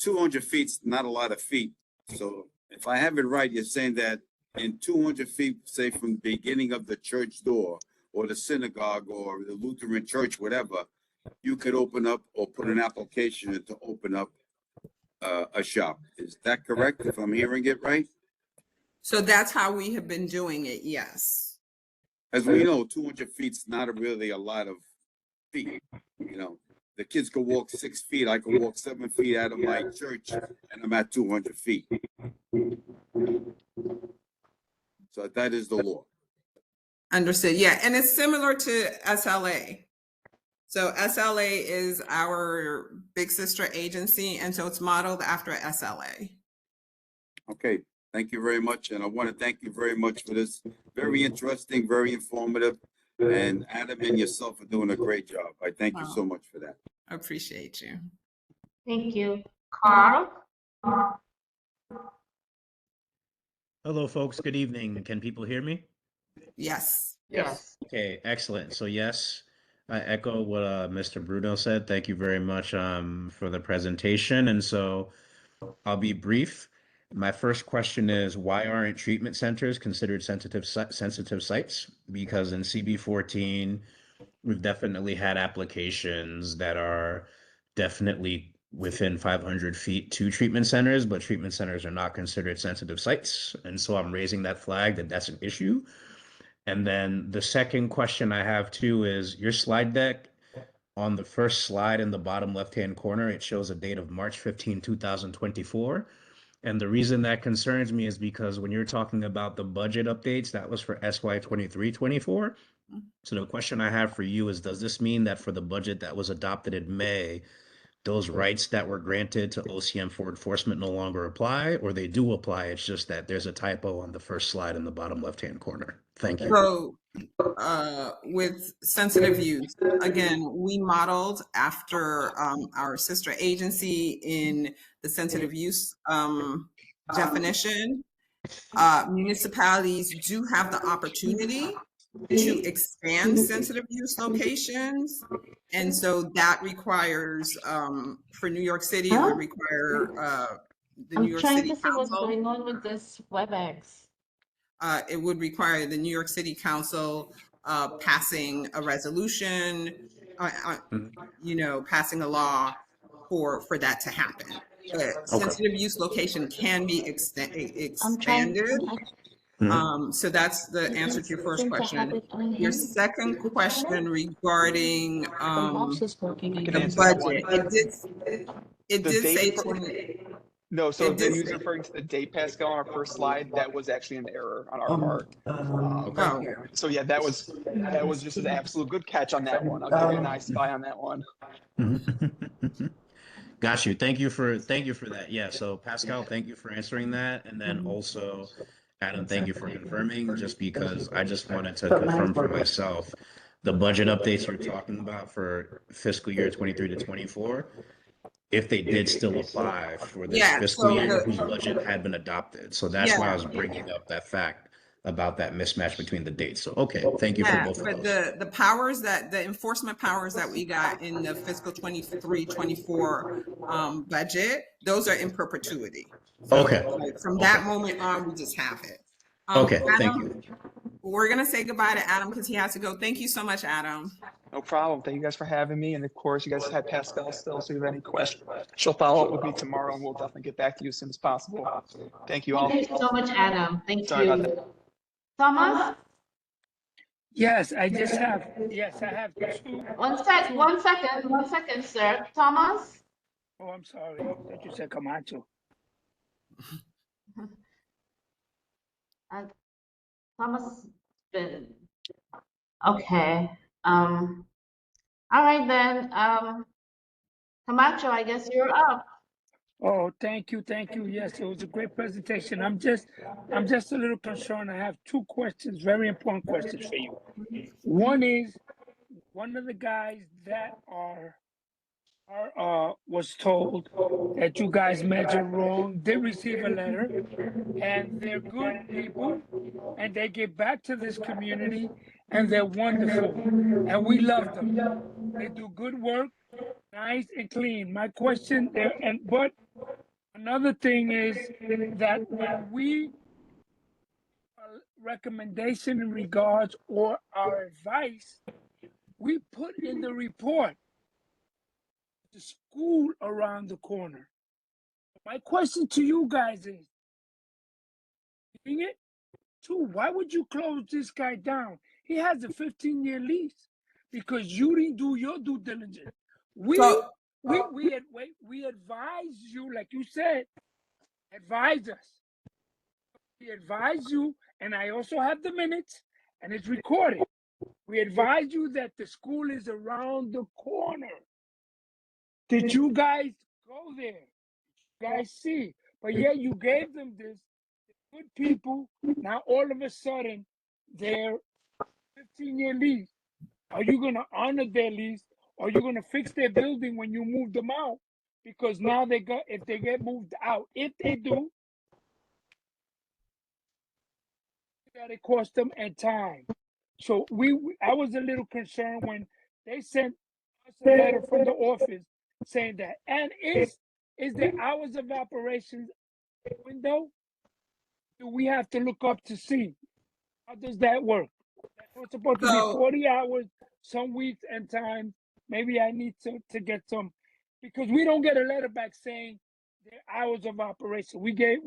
200 feet's not a lot of feet. So if I have it right, you're saying that in 200 feet, say from the beginning of the church door or the synagogue or the Lutheran church, whatever, you could open up or put an application in to open up a shop. Is that correct, if I'm hearing it right? So that's how we have been doing it, yes. As we know, 200 feet's not really a lot of feet. The kids can walk 6 feet. I can walk 7 feet out of my church, and I'm at 200 feet. So that is the law. Understood. Yeah, and it's similar to SLA. So SLA is our big sister agency, and so it's modeled after SLA. Okay, thank you very much, and I want to thank you very much for this. Very interesting, very informative, and Adam and yourself are doing a great job. I thank you so much for that. I appreciate you. Thank you. Carl? Hello, folks. Good evening. Can people hear me? Yes. Yes. Okay, excellent. So yes, I echo what Mr. Bruno said. Thank you very much for the presentation. And so I'll be brief. My first question is, why aren't treatment centers considered sensitive sites? Because in CB14, we've definitely had applications that are definitely within 500 feet to treatment centers, but treatment centers are not considered sensitive sites. And so I'm raising that flag that that's an issue. And then the second question I have too is your slide deck. On the first slide in the bottom left-hand corner, it shows a date of March 15, 2024. And the reason that concerns me is because when you're talking about the budget updates, that was for SY 23-24. So the question I have for you is, does this mean that for the budget that was adopted in May, those rights that were granted to OCM for enforcement no longer apply, or they do apply? It's just that there's a typo on the first slide in the bottom left-hand corner. Thank you. with sensitive use, again, we modeled after our sister agency in the sensitive use definition. Municipalities do have the opportunity to expand sensitive use locations. And so that requires, for New York City, it would require the New I'm York trying City to see what's Council. going on with this WebEx. It would require the New York City Council passing a resolution, passing a law for that to happen. But sensitive use location can be expanded. So that's the answer to your first question. Your second question regarding the budget, it The did date say for, 20. no, so It the did user say, referring to the date, Pascal, on our first slide, that was actually an error on our part. oh, So yeah, that was just an absolute good catch on that one. I'll give you an I Spy on that one. Got you. Thank you for that. Yeah. So Pascal, thank you for answering that. And then also, Adam, thank you for confirming, just because I just wanted to confirm for myself the budget updates you're talking about for fiscal year 23 to 24, if they did still apply for this yeah. fiscal So year whose budget had been adopted. So that's why I yeah, was bringing up that fact about that mismatch between the dates. So, okay, thank you for yeah. both of But those. the enforcement powers that we got in the fiscal 23-24 budget, those are in perpetuity. So Okay. like, from Okay. that moment on, we just have it. Okay. Thank Adam, you. we're gonna say goodbye to Adam because he has to go. Thank you so much, Adam. No problem. Thank you guys for having me. And of course, you guys have Pascal still, so if you have any questions, she'll follow up with me tomorrow and we'll definitely get back to you as soon as possible. Thank you all. Thank you so much, Adam. Thank Sorry about you. that. Thomas? Yes, I have two. One second, sir. Thomas? Oh, I'm sorry. Thank you said Camacho. Thomas been okay. All right then. Camacho, I guess you're up. Oh, thank you. Yes, it was a great presentation. I'm just a little concerned. I have two questions, very important questions for you. One is, one of the guys that was told that you guys measured wrong did receive a letter, and they're good people, and they give back to this community, and they're wonderful, and we love them. They do good work, nice and clean. My question there, but another thing is that when we recommendation in regards or our advice, we put in the report the school around the corner. My question to you guys is, why would you close this guy down? He has a 15-year lease because you didn't do your due diligence. We advise you, like you said, advise us. We advise you, and I also have the minutes, and it's recorded. We advise you that the school is around the corner. Did you guys go there? You guys see? But yeah, you gave them this. Good people. Now all of a sudden, they're 15-year lease. Are you going to honor their lease? Or are you going to fix their building when you move them out? Because now if they get moved out, if they do, that it cost them and time. So I was a little concerned when they sent us a letter from the office saying that. And is there hours of operations window? Do we have to look up to see? How does that work? It's supposed to be 40 hours some weeks and times. Maybe I need to get some, because we don't get a letter back saying their hours of operation. We get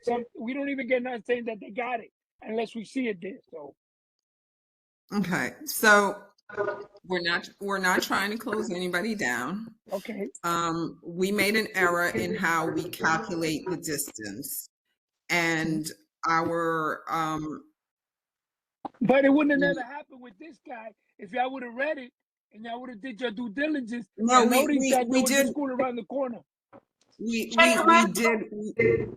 some. We don't even get nothing saying that they got it unless we see it there. So Okay, so we're not trying to close anybody down. okay. We made an error in how we calculate the distance, and our But it wouldn't have never happened with this guy if y'all would have read it and y'all would have did your due diligence. No, and noticed that there we was did. a school around the corner. We did.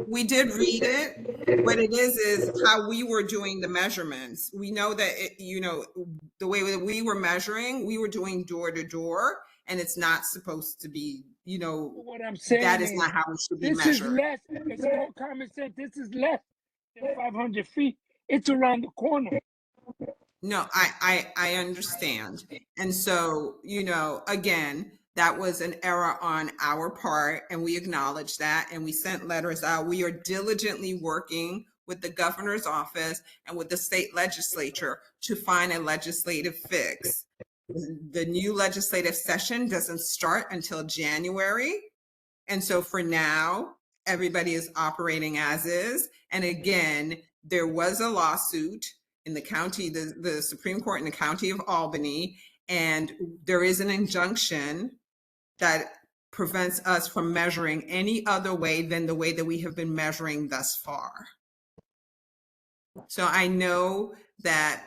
We did read it. What it is how we were doing the measurements. We know that the way that we were measuring, we were doing door to door, and it's not supposed to be. What I'm That saying is is, not how it should be this is measured. less. It's called common sense. This is less than 500 feet. It's around the corner. No, I understand. And so, again, that was an error on our part, and we acknowledge that, and we sent letters out. We are diligently working with the governor's office and with the state legislature to find a legislative fix. The new legislative session doesn't start until January. And so for now, everybody is operating as is. And again, there was a lawsuit in the county, the Supreme Court in the county of Albany, and there is an injunction that prevents us from measuring any other way than the way that we have been measuring thus far. So I know that,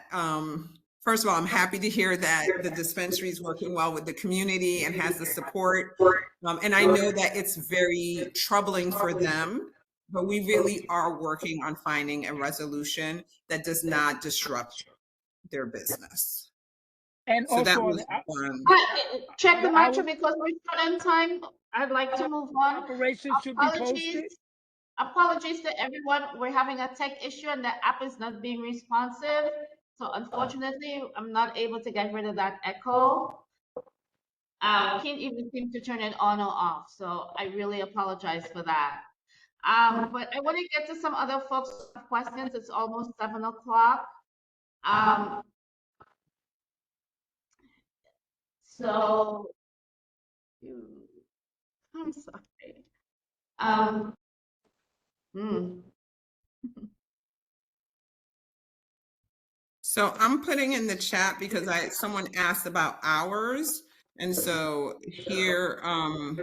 first of all, I'm happy to hear that the dispensary is working well with the community and has the support. And I know that it's very troubling for them, but we really are working on finding a resolution that does not disrupt their business. And So that also, was done. Check the matter because we're short on time. I'd like to move on. Operation should be posted. Apologies to everyone. We're having a tech issue and the app is not being responsive. So unfortunately, I'm not able to get rid of that echo. Can't even seem to turn it on or off. So I really apologize for that. But I want to get to some other folks' questions. It's almost 7 o'clock. So I'm sorry. So I'm putting in the chat because someone asked about hours. And so here, and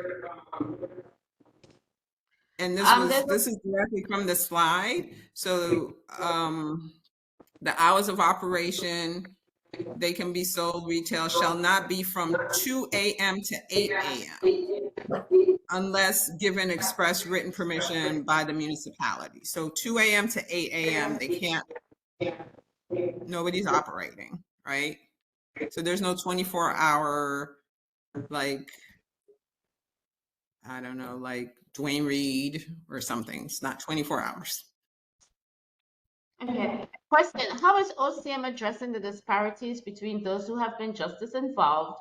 this is directly from the slide. So the hours of operation, they can be sold retail, shall not be from 2 a.m. to 8 a.m. unless given express written permission by the municipality. So 2 a.m. to 8 a.m. they can't, nobody's operating, right? So there's no 24-hour, like, I don't know, like Dwayne Reed or something. It's not 24 hours. Okay. Question: how is OCM addressing the disparities between those who have been just as involved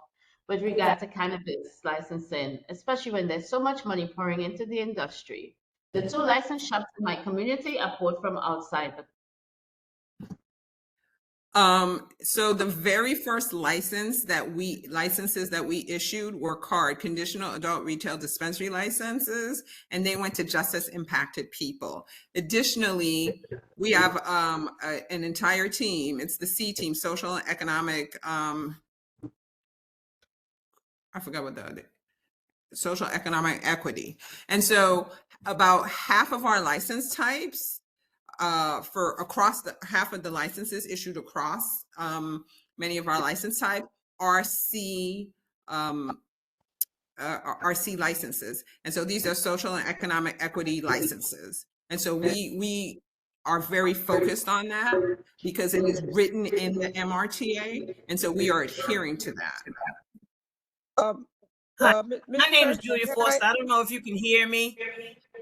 with regard to cannabis licensing, especially when there's so much money pouring into the industry? The 2 licensed shops in my community are bought from outside. So the very first licenses that we issued were conditional adult retail dispensary licenses, and they went to justice impacted people. Additionally, we have an entire team. It's the C team, social and economic, I forgot what social economic equity. And so about half of our license types, for half of the licenses issued across many of our license type are C licenses. And so these are social and economic equity licenses. And so we are very focused on that because it is written in the MRTA. And so we are adhering to that. My name is Julia Forster. I don't know if you can hear me,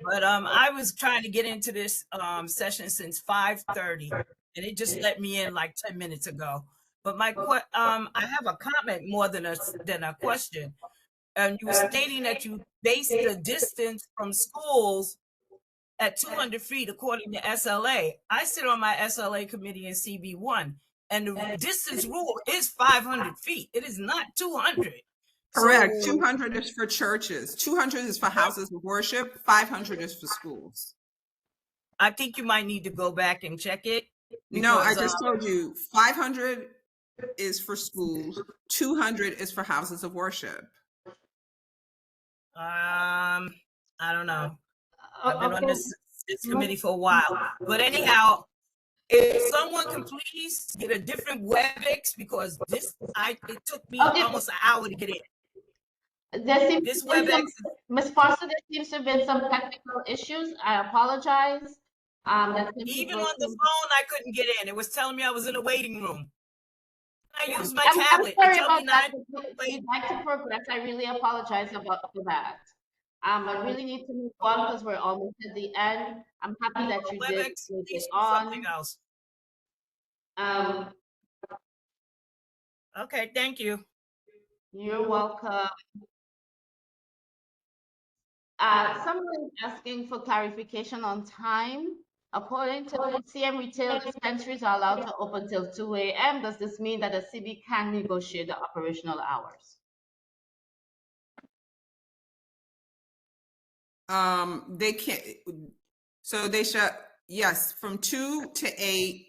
but I was trying to get into this session since 5:30, and it just let me in like 10 minutes ago. But I have a comment more than a question. And you were stating that you base the distance from schools at 200 feet according to SLA. I sit on my SLA committee in CB1, and the distance rule is 500 feet. It is not 200. Correct. 200 is for churches. 200 is for houses of worship. 500 is for schools. I think you might need to go back and check it. Because, no, I just told you 500 is for schools. 200 is for houses of worship. I don't know. I've been on this committee for a while. But anyhow, if someone can please get a different WebEx, because it took me almost an hour to get in. There seems This to have been WebEx, some, Ms. Foster, there seems to have been some technical issues. I apologize. That some even people on the seem- phone, I couldn't get in. It was telling me I was in a waiting room. I used my I'm tablet. It sorry told me about that. not. If you'd like to progress, I really apologize for that. I really need to move on because we're almost at the end. I'm happy that you did WebEx make needs it to be something on. else. Um, Okay, thank you. you're welcome. Someone asking for clarification on time. According to PCM, retail dispensaries are allowed to open till 2 a.m. Does this mean that the CB can negotiate the operational hours? They can't. So they shut. Yes, from 2 to 8.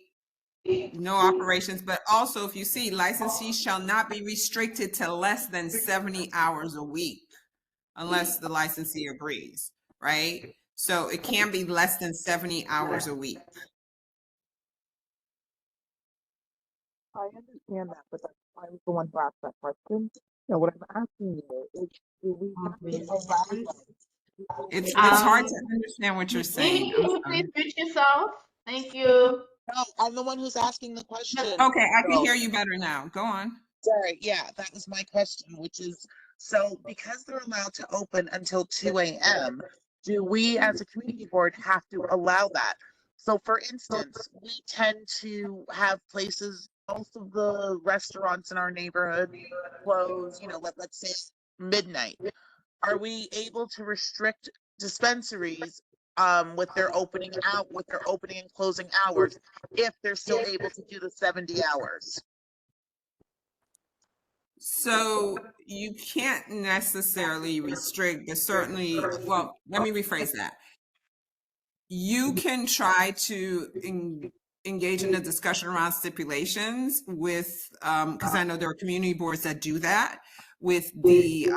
No operations, but also if you see, licensees shall not be restricted to less than 70 hours a week unless the licensee agrees, right? So it can be less than 70 hours a week. I understand that, but that's why I was the one who asked that question. No, what I'm asking you is, do we have to allow them? It's hard to understand what you're saying. Amy, I'm can you sorry. please mute yourself? Thank you. No, I'm the one who's asking the question. Okay, I can So, hear you better now. Go on. sorry, yeah, that was my question, which is, so because they're allowed to open until 2 a.m., do we as a community board have to allow that? So for instance, we tend to have places, most of the restaurants in our neighborhood close, let's say midnight. Are we able to restrict dispensaries with their opening and closing hours if they're still able to do the 70 hours? So you can't necessarily restrict, but certainly, well, let me rephrase that. You can try to engage in a discussion around stipulations with, because I know there are community boards that do that with the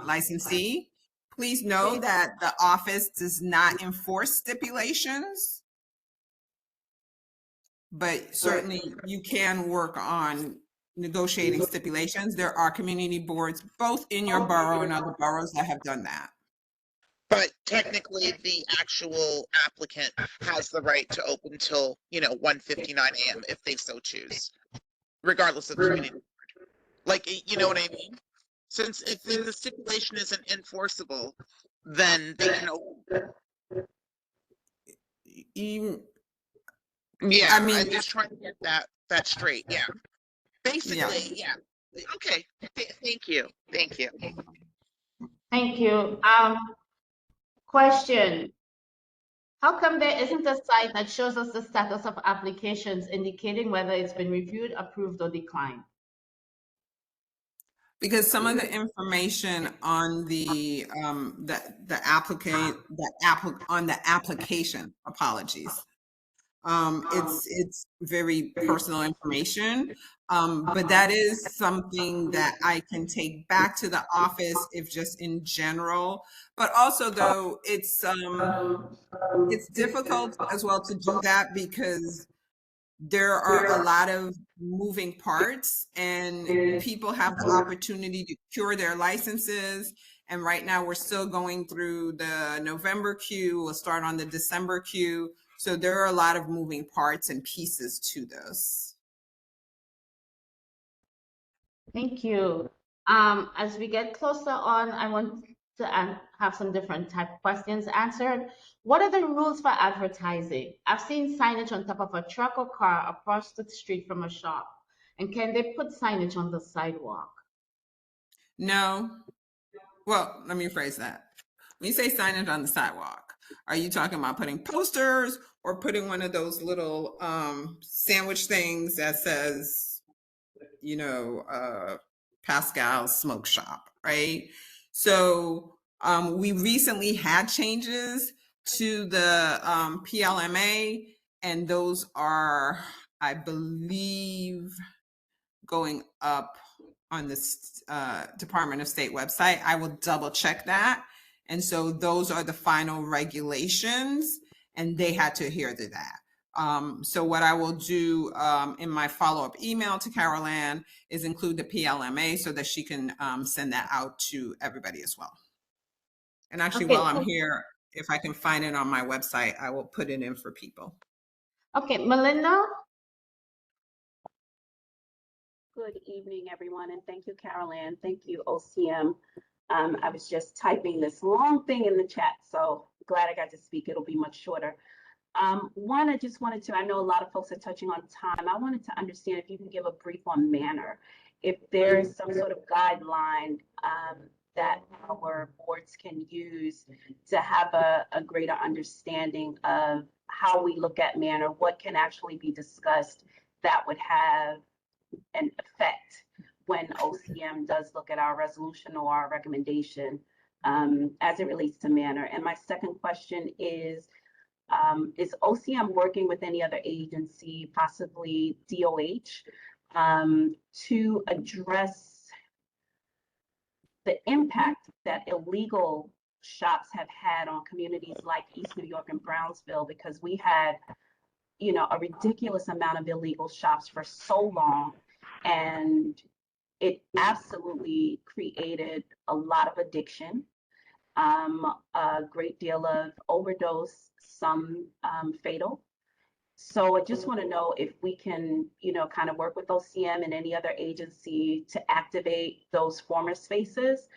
licensee. Please know that the office does not enforce stipulations, but certainly you can work on negotiating stipulations. There are community boards both in your borough and other boroughs that have done that. But technically, the actual applicant has the right to open till 1:59 a.m. if they so choose, regardless of community board. Like, you know what I mean? Since if the stipulation isn't enforceable, then they can open. Yeah, I mean, I'm just trying to get that straight. Yeah, basically, yeah. Okay. Thank you. Thank you. Thank you. Question. How come there isn't a site that shows us the status of applications indicating whether it's been reviewed, approved, or declined? Because some of the information on the applicant on the application, apologies, it's very personal information, but that is something that I can take back to the office if just in general. But also though, it's difficult as well to do that because there are a lot of moving parts and people have the opportunity to cure their licenses. And right now we're still going through the November queue. We'll start on the December queue. So there are a lot of moving parts and pieces to this. Thank you. As we get closer on, I want to have some different type of questions answered. What are the rules for advertising? I've seen signage on top of a truck or car across the street from a shop. And can they put signage on the sidewalk? No. Well, let me rephrase that. When you say signage on the sidewalk, are you talking about putting posters or putting one of those little sandwich things that says, Pascal's Smoke Shop, right? So we recently had changes to the PLMA, and those are, I believe, going up on the Department of State website. I will double check that. And so those are the final regulations, and they had to adhere to that. So what I will do in my follow-up email to Carol Ann is include the PLMA so that she can send that out to everybody as well. And actually, Okay, while I'm here, if I can find it on my website, I will put it in for people. Okay, Melinda? Good evening, everyone, and thank you, Carol Ann. Thank you, OCM. I was just typing this long thing in the chat, so glad I got to speak. It'll be much shorter. One, I just wanted to, I know a lot of folks are touching on time. I wanted to understand if you can give a brief on manner. If there's some sort of guideline that our boards can use to have a greater understanding of how we look at manner, what can actually be discussed that would have an effect when OCM does look at our resolution or our recommendation as it relates to manner. And my second question is OCM working with any other agency, possibly DOH, to address the impact that illegal shops have had on communities like East New York and Brownsville? Because we had, you know, a ridiculous amount of illegal shops for so long, and it absolutely created a lot of addiction, a great deal of overdose, some fatal. So I just want to know if we can, you know, kind of work with OCM and any other agency to activate those former spaces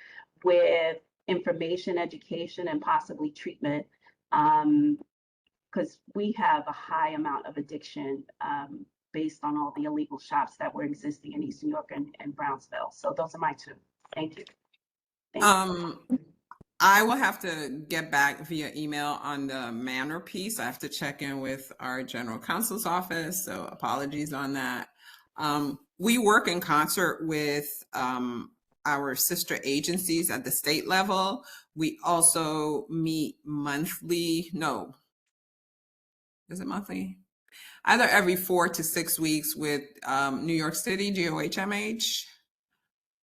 with information, education, and possibly treatment, because we have a high amount of addiction based on all the illegal shops that were existing in East New York and Brownsville. So those are my two. Thank you. Thank you. I will have to get back via email on the manner piece. I have to check in with our general counsel's office, so apologies on that. We work in concert with our sister agencies at the state level. We also meet monthly, no, is it monthly? Either every 4 to 6 weeks with New York City, GOHMH.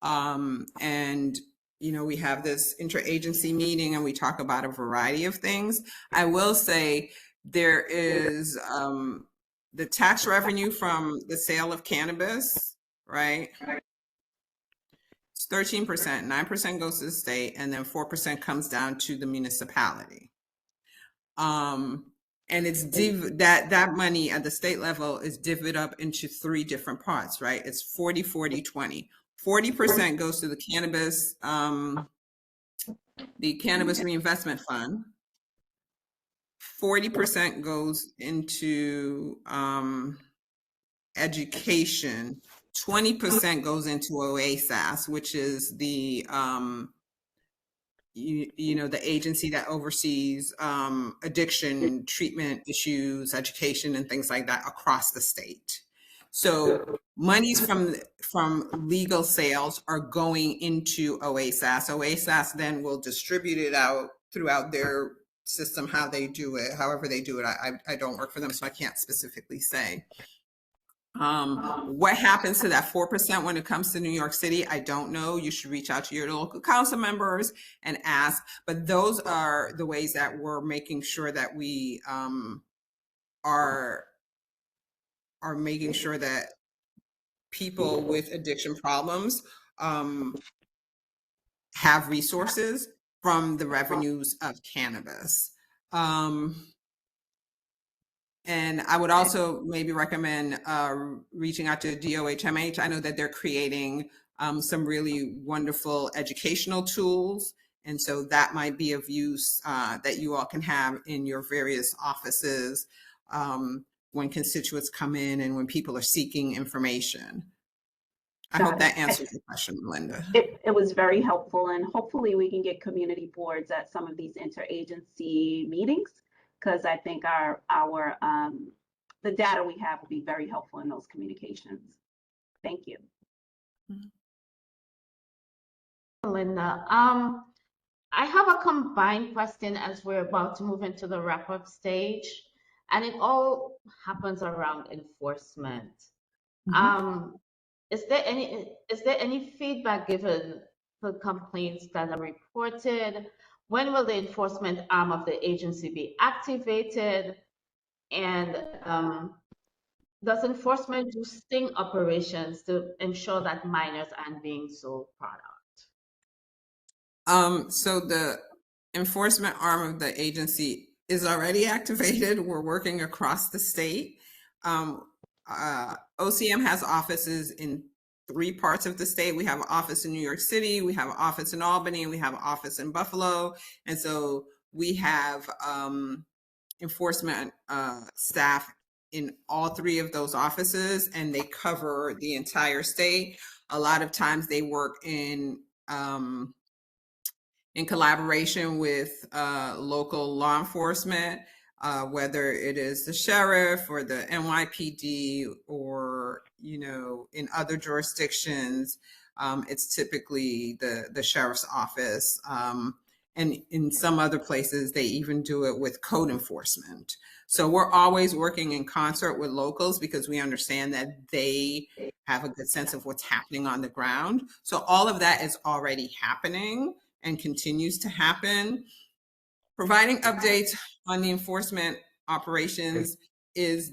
And you know, we have this interagency meeting and we talk about a variety of things. I will say there is the tax revenue from the sale of cannabis, right? It's 13%, 9% goes to the state, and then 4% comes down to the municipality. And it's that money at the state level is divvied up into 3 different parts, right? It's 40, 40, 20. 40% goes to the cannabis reinvestment fund. 40% goes into education. 20% goes into OASAS, which is the you know, the agency that oversees addiction treatment issues, education, and things like that across the state. So monies from legal sales are going into OASAS. OASAS then will distribute it out throughout their system, how they do it, however they do it. I don't work for them, so I can't specifically say. What happens to that 4% when it comes to New York City? I don't know. You should reach out to your local council members and ask. But those are the ways that we're making sure that we are making sure that people with addiction problems have resources from the revenues of cannabis. And I would also maybe recommend reaching out to DOHMH. I know that they're creating some really wonderful educational tools. And so that might be of use that you all can have in your various offices when constituents come in and when people are seeking information. I hope that answers your question, Melinda. It was very helpful, and hopefully we can get community boards at some of these interagency meetings, because I think the data we have will be very helpful in those communications. Thank you. Linda, I have a combined question as we're about to move into the wrap-up stage, and it all happens around enforcement. Is there any feedback given for complaints that are reported? When will the enforcement arm of the agency be activated? And does enforcement do sting operations to ensure that minors aren't being sold product? So the enforcement arm of the agency is already activated. We're working across the state. OCM has offices in 3 parts of the state. We have an office in New York City, we have an office in Albany, and we have an office in Buffalo. And so we have enforcement staff in all 3 of those offices, and they cover the entire state. A lot of times they work in collaboration with local law enforcement, whether it is the sheriff or the NYPD or, in other jurisdictions, it's typically the sheriff's office. And in some other places, they even do it with code enforcement. So we're always working in concert with locals because we understand that they have a good sense of what's happening on the ground. So all of that is already happening and continues to happen. Providing updates on the enforcement operations is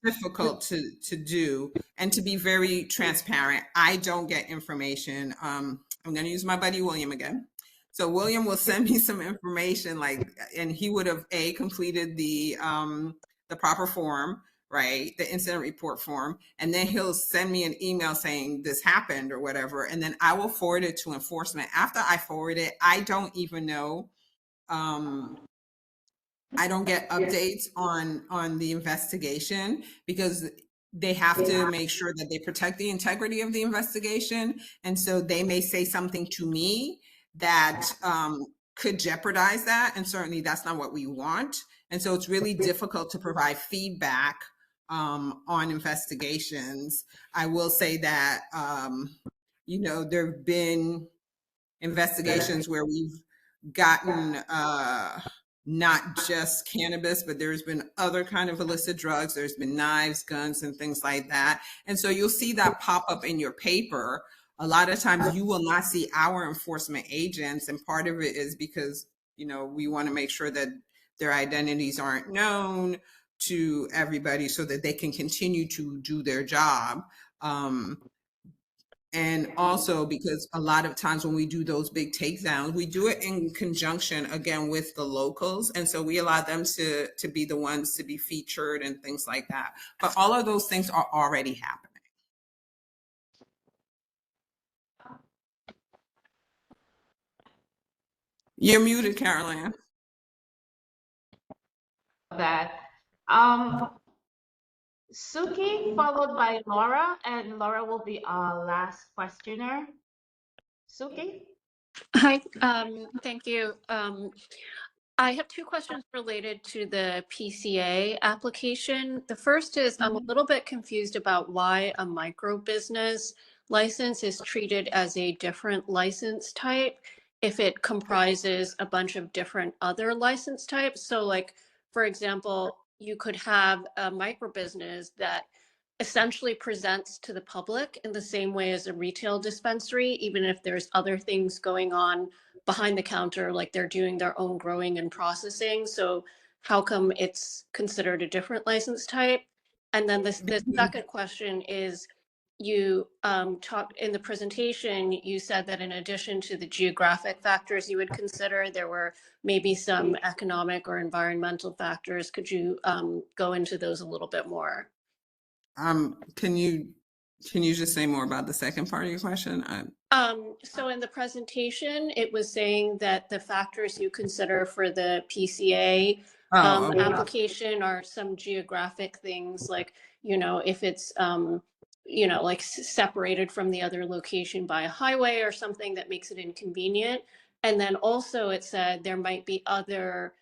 difficult to do, and to be very transparent, I don't get information. I'm going to use my buddy William again. So William will send me some information, and he would have completed the proper form, right? The incident report form. And then he'll send me an email saying this happened or whatever. And then I will forward it to enforcement. After I forward it, I don't even know. I don't get updates on the investigation because they have to make sure that they protect the integrity of the investigation. And so they may say something to me that could jeopardize that. And certainly that's not what we want. And so it's really difficult to provide feedback on investigations. I will say that, there have been investigations where we've gotten not just cannabis, but there's been other kind of illicit drugs. There's been knives, guns, and things like that. And so you'll see that pop up in your paper. A lot of times you will not see our enforcement agents. And part of it is because, we want to make sure that their identities aren't known to everybody so that they can continue to do their job. And also because a lot of times when we do those big takedowns, we do it in conjunction again with the locals. And so we allow them to be the ones to be featured and things like that. But all of those things are already happening. You're muted, Caroline. That. Suki, followed by Laura, and Laura will be our last questioner. Suki? Hi, thank you. I have 2 questions related to the PCA application. The first is I'm a little bit confused about why a micro business license is treated as a different license type if it comprises a bunch of different other license types. So like, for example, you could have a micro business that essentially presents to the public in the same way as a retail dispensary, even if there's other things going on behind the counter, like they're doing their own growing and processing. So how come it's considered a different license type? And then the second question is, you talked in the presentation, you said that in addition to the geographic factors you would consider, there were maybe some economic or environmental factors. Could you go into those a little bit more? Can you just say more about the second part of your question? So in the presentation, it was saying that the factors you consider for the PCA okay. application are some geographic things, like, if it's, like separated from the other location by a highway or something that makes it inconvenient. And then also it said there might be other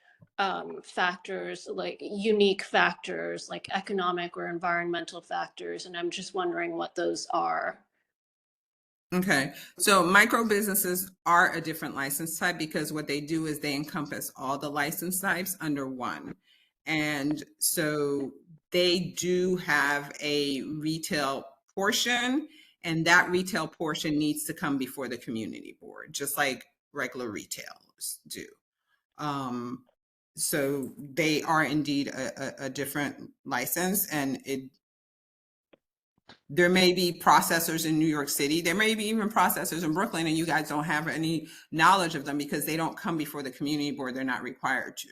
factors, like unique factors, like economic or environmental factors. And I'm just wondering what those are. Okay, so micro businesses are a different license type because what they do is they encompass all the license types under one. And so they do have a retail portion, and that retail portion needs to come before the community board, just like regular retailers do. so they are indeed a different license, and there may be processors in New York City. There may be even processors in Brooklyn, and you guys don't have any knowledge of them because they don't come before the community board. They're not required to.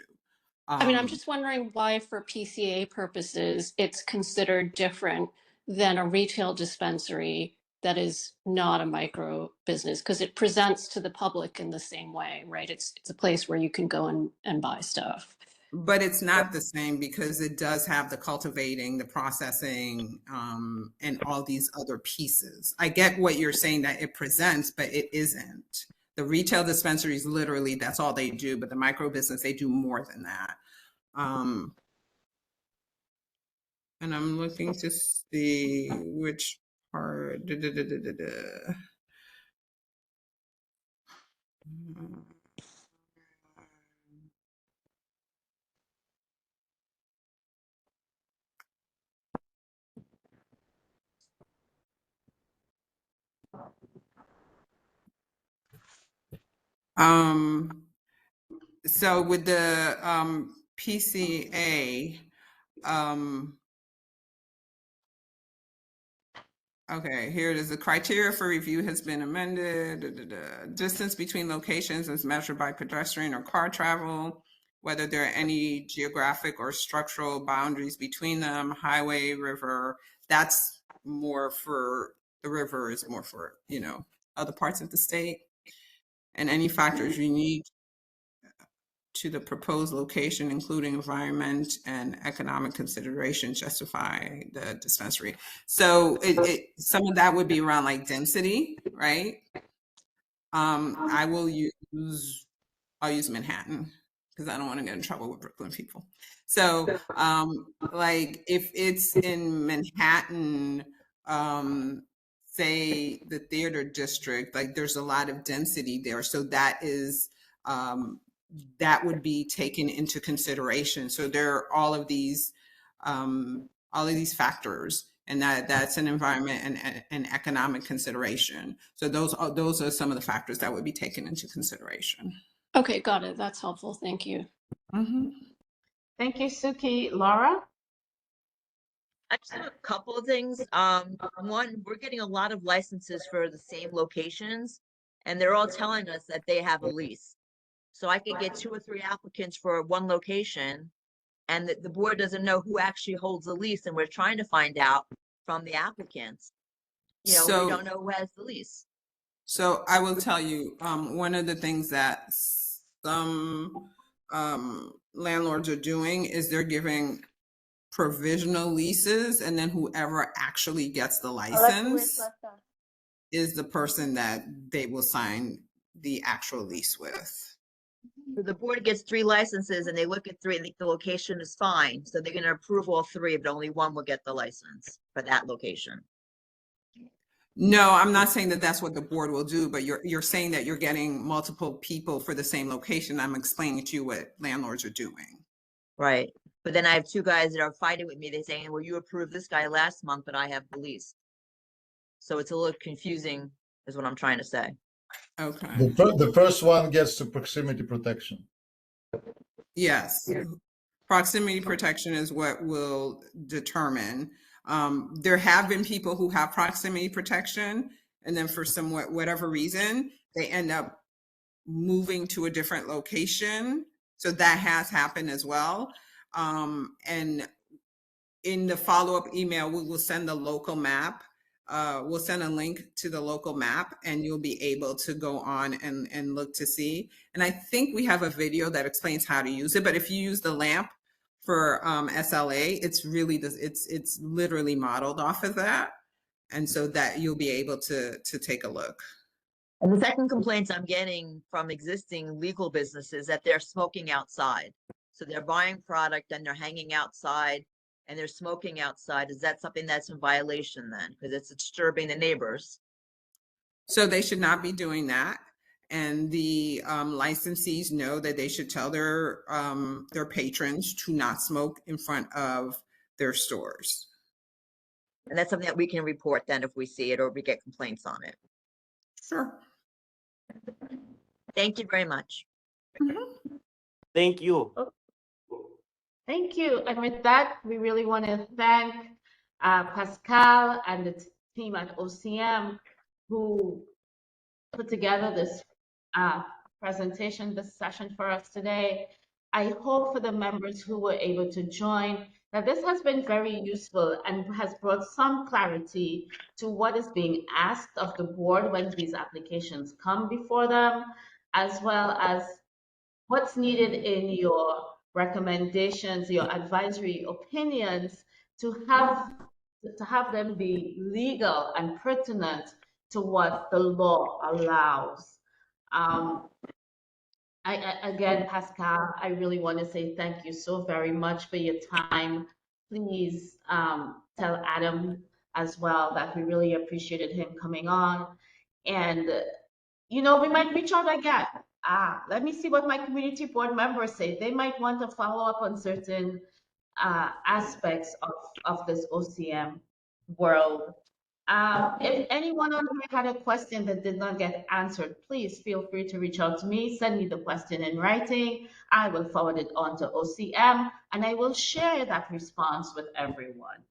I mean, I'm just wondering why, for PCA purposes, it's considered different than a retail dispensary that is not a micro business, because it presents to the public in the same way, right? It's a place where you can go and buy stuff. But it's not the same because it does have the cultivating, the processing, and all these other pieces. I get what you're saying, that it presents, but it isn't. The retail dispensaries, literally, that's all they do. But the micro business, they do more than that. And I'm looking to see which part. So with the PCA, okay, here it is. The criteria for review has been amended. Distance between locations is measured by pedestrian or car travel, whether there are any geographic or structural boundaries between them, highway, river. That's more for, the river is more for, other parts of the state. And any factors unique to the proposed location, including environment and economic considerations, justify the dispensary. So some of that would be around like density, right? I'll use Manhattan because I don't want to get in trouble with Brooklyn people. So like if it's in Manhattan, say the theater district, like there's a lot of density there. So that would be taken into consideration. So there are all of these factors, and that's an environment and economic consideration. So those are some of the factors that would be taken into consideration. Okay, got it. That's helpful. Thank you. Thank you, Suki. Laura? I just have a couple of things. One, we're getting a lot of licenses for the same locations, and they're all telling us that they have a lease. So I could get 2 or 3 applicants for one location, and the board doesn't know who actually holds the lease, and we're trying to find out from the applicants. We don't know who has the lease. So I will tell you, one of the things that some landlords are doing is they're giving provisional leases, and then whoever actually gets the license is the person that they will sign the actual lease with. So the board gets 3 licenses and they look at 3 and think the location is fine. So they're going to approve all 3, but only one will get the license for that location. No, I'm not saying that that's what the board will do, but you're saying that you're getting multiple people for the same location. I'm explaining to you what landlords are doing. Right. But then I have 2 guys that are fighting with me. They're saying, well, you approved this guy last month, but I have the lease. So it's a little confusing is what I'm trying to say. Okay. The first one gets the proximity protection. Yes. Proximity protection is what will determine. There have been people who have proximity protection, and then for whatever reason, they end up moving to a different location. So that has happened as well. And in the follow-up email, we will send the local map. We'll send a link to the local map, and you'll be able to go on and look to see. And I think we have a video that explains how to use it. But if you use the lamp for SLA, it's really it's literally modeled off of that, and so that you'll be able to take a look. And the second complaints I'm getting from existing legal businesses that they're smoking outside. So they're buying product and they're hanging outside and they're smoking outside. Is that something that's in violation then? Because it's disturbing the neighbors. So they should not be doing that. And the licensees know that they should tell their patrons to not smoke in front of their stores. And that's something that we can report then if we see it or we get complaints on it. Sure. Thank you very much. Thank you. Thank you. And with that, we really want to thank Pascal and the team at OCM who put together this presentation, this session for us today. I hope for the members who were able to join that this has been very useful and has brought some clarity to what is being asked of the board when these applications come before them, as well as what's needed in your recommendations, your advisory opinions to have them be legal and pertinent to what the law allows. Again, Pascal, I really want to say thank you so very much for your time. Please tell Adam as well that we really appreciated him coming on. And, you know, we might reach out again. Let me see what my community board members say. They might want to follow up on certain aspects of this OCM world. If anyone on here had a question that did not get answered, please feel free to reach out to me. Send me the question in writing. I will forward it on to OCM and I will share that response with everyone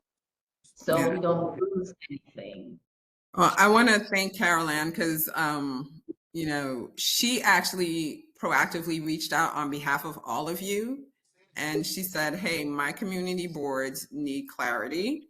so we don't lose anything. Well, I want to thank Carol Ann because, you know, she actually proactively reached out on behalf of all of you. And she said, hey, my community boards need clarity.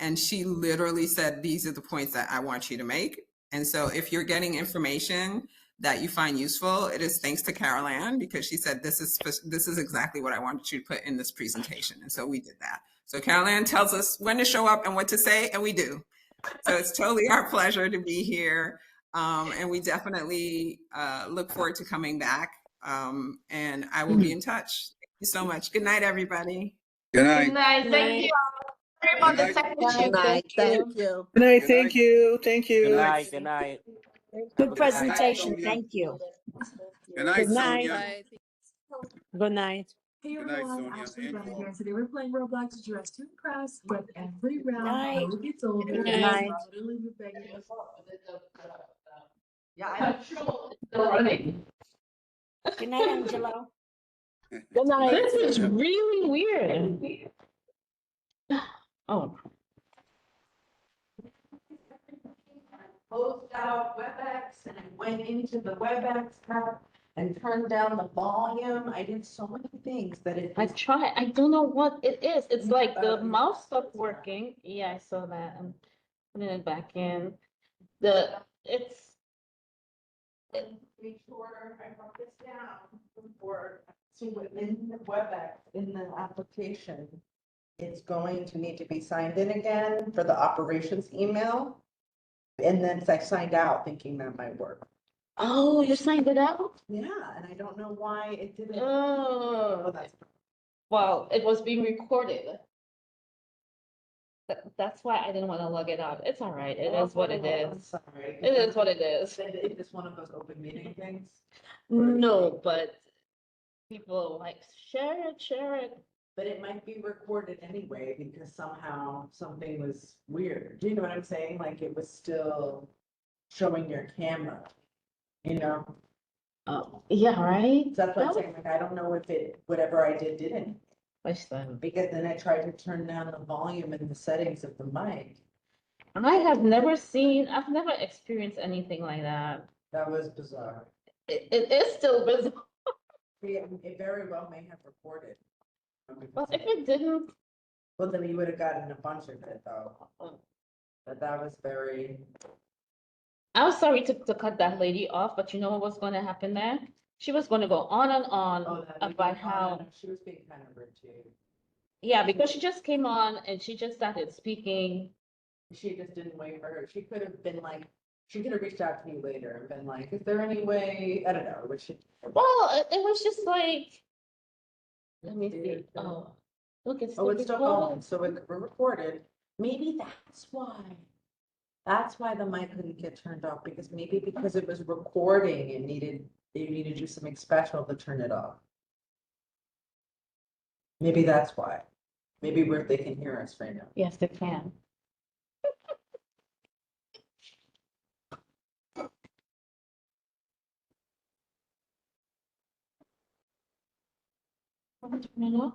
And she literally said, these are the points that I want you to make. And so if you're getting information that you find useful, it is thanks to Carol Ann because she said, this is exactly what I wanted you to put in this presentation. And so we did that. So Carol Ann tells us when to show up and what to say, and we do. So it's totally our pleasure to be here. And we definitely look forward to coming back. And I will be in touch. Thank you so much. Good night, everybody. Good night. Good night. Thank you. Sorry about the technical Good night. Thank you. Good night. Thank you. Thank you. Good night. Good night. Good presentation. Thank you. Good night, Good night. Sonia. Good night. Hey Good night, everyone, Sonia. Ashley And Brett Paul. here. Today we're playing Roblox Dress to Impress, but every round Night. whoever gets older, Good night. literally be begging us. Yeah, I'm sure still running. Good night, Angelo. Good night. This is really weird. Oh. Closed out WebEx and I went into the WebEx app and turned down the volume. I did so many things that it. I tried. I don't know what it is. It's like the mouse stopped working. Yeah, I saw that. I'm putting it back in. It's. Make sure I wrote this down before, so in the WebEx, in the application, it's going to need to be signed in again for the operations email. And then I signed out thinking that might work. Oh, you signed it out? Yeah, and I don't know why it didn't. Oh, that's. well, it was being recorded. That's why I didn't want to log it out. It's all right. It is what it I'm is. sorry. It is what it is. Is this one of those open meeting things? No, but people like share it. But it might be recorded anyway because somehow something was weird. Do you know what I'm saying? Like it was still showing your camera, you know? Oh, yeah, right. So that's what I'm saying. Like, I don't know if it, whatever I did, didn't. Which then? Because then I tried to turn down the volume and the settings of the mic. I've never experienced anything like that. That was bizarre. It is still bizarre. It very well may have recorded. Well, if it didn't. Well, then you would have gotten a bunch of it though. But that was very. I was sorry to cut that lady off, but you know what was going to happen there? She was going to go on and on about how. She was being kind of rude too. Yeah, because she just came on and she just started speaking. She just didn't wait for her. She could have been like, she could have reached out to me later and been like, is there any way, I don't know, what she. Well, it was just like, let me see. Oh, look, it's still still recording. going, so it recorded. Maybe that's why. That's why the mic couldn't get turned off, because it was recording and you needed to do something special to turn it off. Maybe that's why. Maybe they can hear us right now. Yes, they can. Want to turn it off?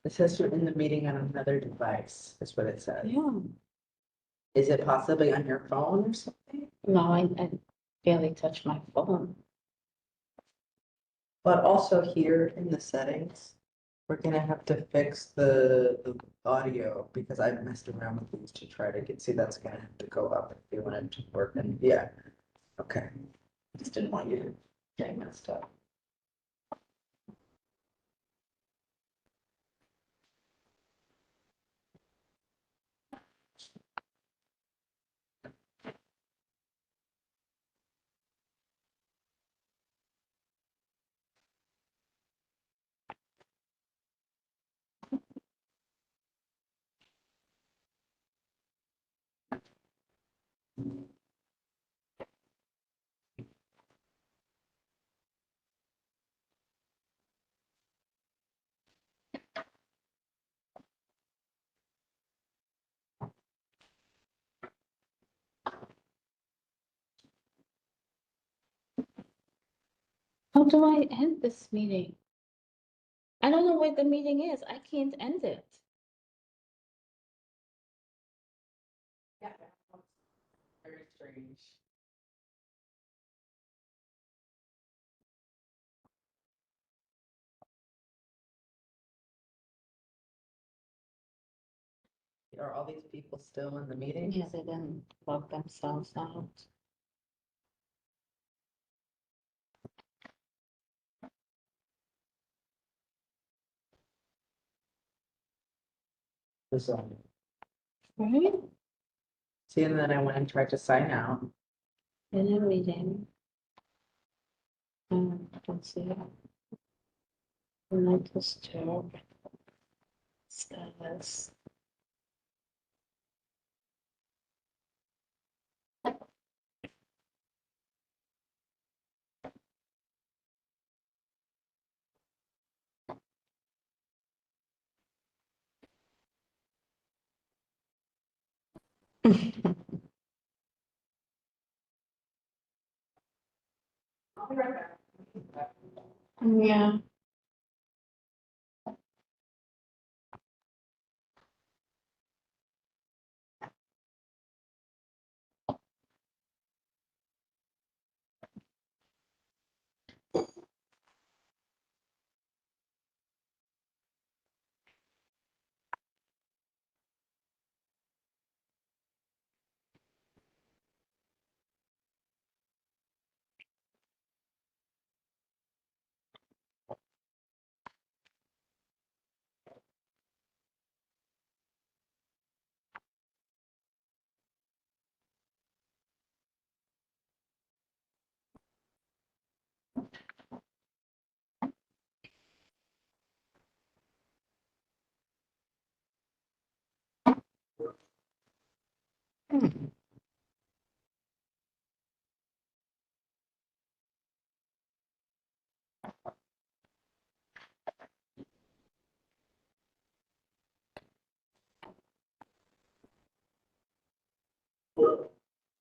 It says you're in the meeting on another device, is what it says. Yeah. Is it possibly on your phone or something? No, I barely touch my phone. But also here in the settings, we're gonna have to fix the audio because I've messed around with these to try to get, see, that's gonna have to go up if you want it to work, and yeah. Okay, just didn't want you to get messed up. How do I end this meeting? I don't know where the meeting is. I can't end it. Very strange. Are all these people still in the meeting? Yeah, they didn't log themselves out. This one. Right? See, and then I went and tried to sign out. In a meeting. Don't see it. Not disturb. Status. Yeah.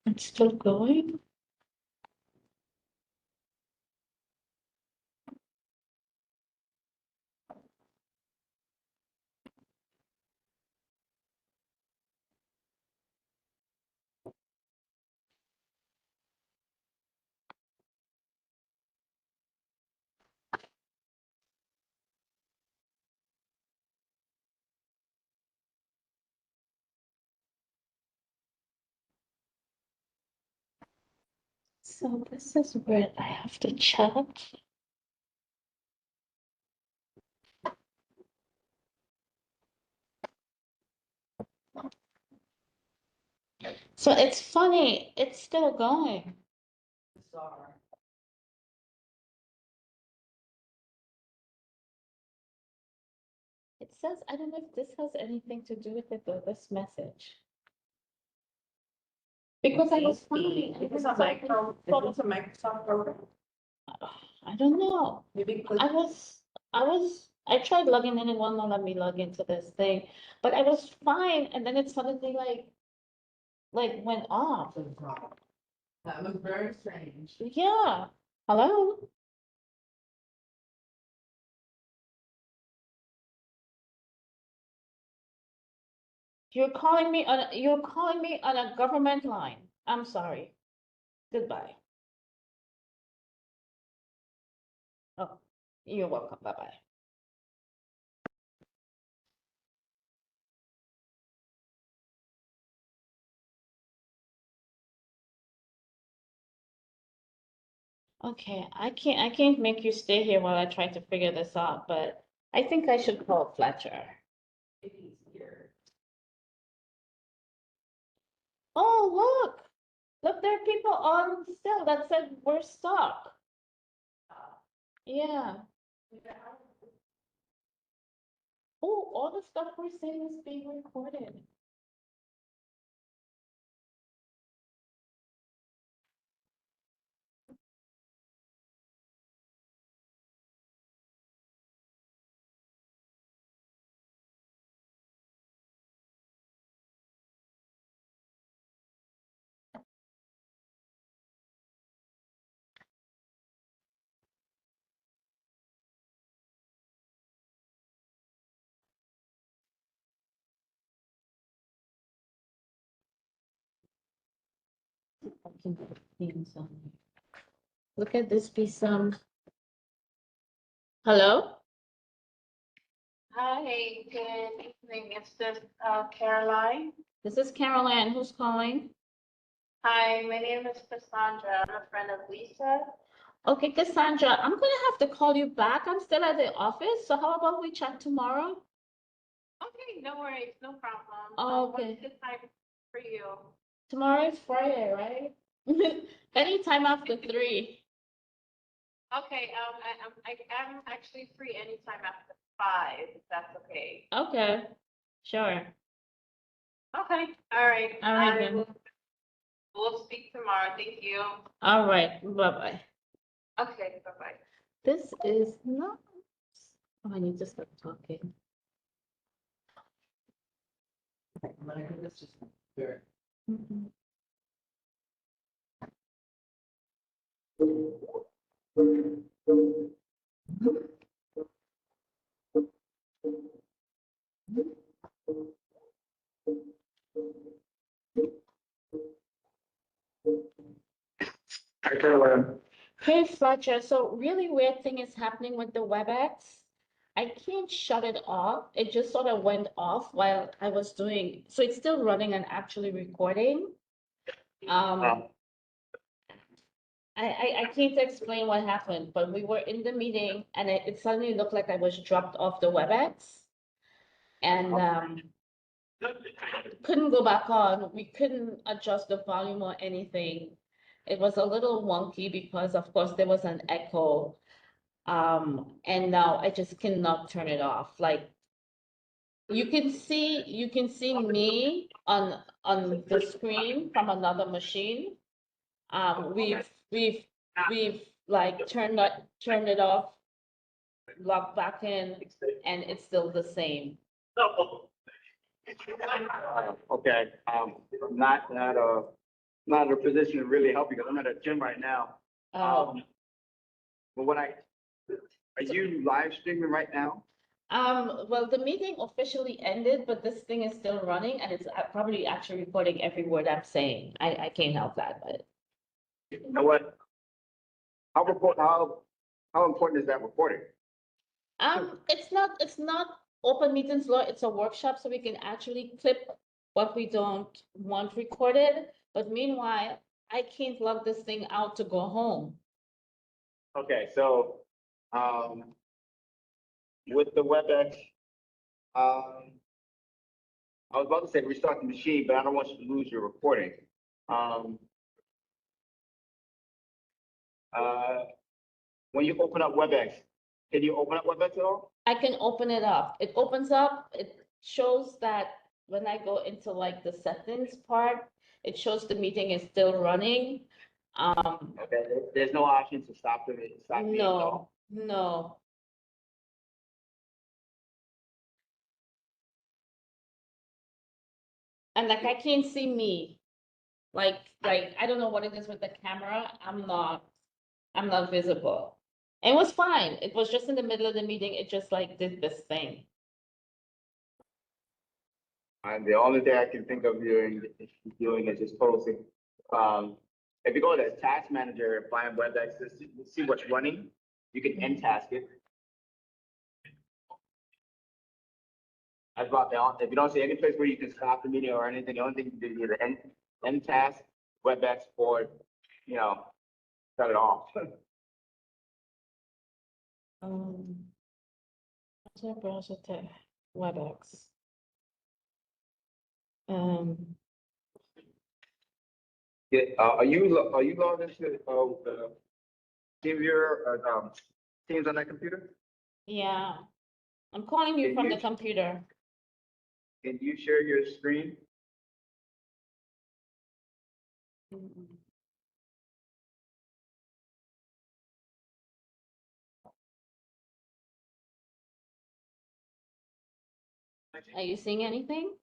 It's still going? So this is where I have to check. So it's funny, it's still going. Bizarre. It says, I don't know if this has anything to do with it though, this message. Because I was fine. It is a micro, it's a Microsoft program. I don't know. Maybe I tried logging in, it won't let me log into this thing, but I was fine, and then it suddenly like went off. That was very strange. Yeah. Hello? You're calling me on a government line. I'm sorry. Goodbye. Oh, you're welcome. Bye-bye. Okay, I can't make you stay here while I try to figure this out, but I think I should call Fletcher. If he's here. Oh, look. Look, there are people on still that said we're stuck. Yeah. Oh, all the stuff we're saying is being recorded. I can put things on here. Look at this piece. Hello? Hi, good evening. It's this Caroline. This is Caroline. Who's calling? Hi, my name is Cassandra. I'm a friend of Lisa. Okay, Cassandra, I'm gonna have to call you back. I'm still at the office, so how about we chat tomorrow? Okay, no worries, no problem. Okay. What's the time for you? Tomorrow is Friday, right? Anytime after 3. Okay, I'm actually free anytime after 5, if that's okay. Okay, sure. Okay, all right. All right, then. We'll speak tomorrow. Thank you. All right, bye-bye. Okay, bye-bye. This is not. Oh, I need to stop talking. Mhm. Hi, Caroline. Hey, Fletcher, so really weird thing is happening with the WebEx. I can't shut it off. It just sort of went off while I was doing, so it's still running and actually recording. I can't explain what happened, but we were in the meeting and it suddenly looked like I was dropped off the WebEx. And couldn't go back on. We couldn't adjust the volume or anything. It was a little wonky because of course there was an echo. And now I just cannot turn it off. Like you can see me on the screen from another machine. We've like turned it off, logged back in, and it's still the same. Okay, I'm not in a position to really help you because I'm at a gym right now. Oh. But are you live streaming right now? Well, the meeting officially ended, but this thing is still running and it's probably actually recording every word I'm saying. I can't help that, but. You know what? How important is that recording? It's not open meetings law, it's a workshop, so we can actually clip what we don't want recorded. But meanwhile, I can't log this thing out to go home. Okay, so, with the WebEx, I was about to say restart the machine, but I don't want you to lose your recording. When you open up WebEx, can you open up WebEx at all? I can open it up. It opens up, it shows that when I go into like the settings part, it shows the meeting is still running. Okay, there's no option to stop the meeting at all? No. And like I can't see me. Like I don't know what it is with the camera. I'm not visible. It was fine. It was just in the middle of the meeting. It just like did this thing. And the only thing I can think of doing is just posting. If you go to the task manager and find WebEx to see what's running, you can end task it. That's about the, if you don't see any place where you can stop the meeting or anything, the only thing you can do is either end task, WebEx, or, you know, shut it off. Browser tab, WebEx. Yeah, are you logged into the Teams on that computer? Yeah, I'm calling you Can from you- the computer. Can you share your screen? Are you seeing anything?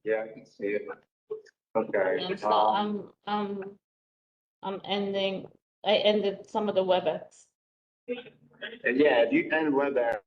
Yeah, I can see it. Okay. I'm still, I'm ending, I ended some of the WebEx. And yeah, if you end WebEx,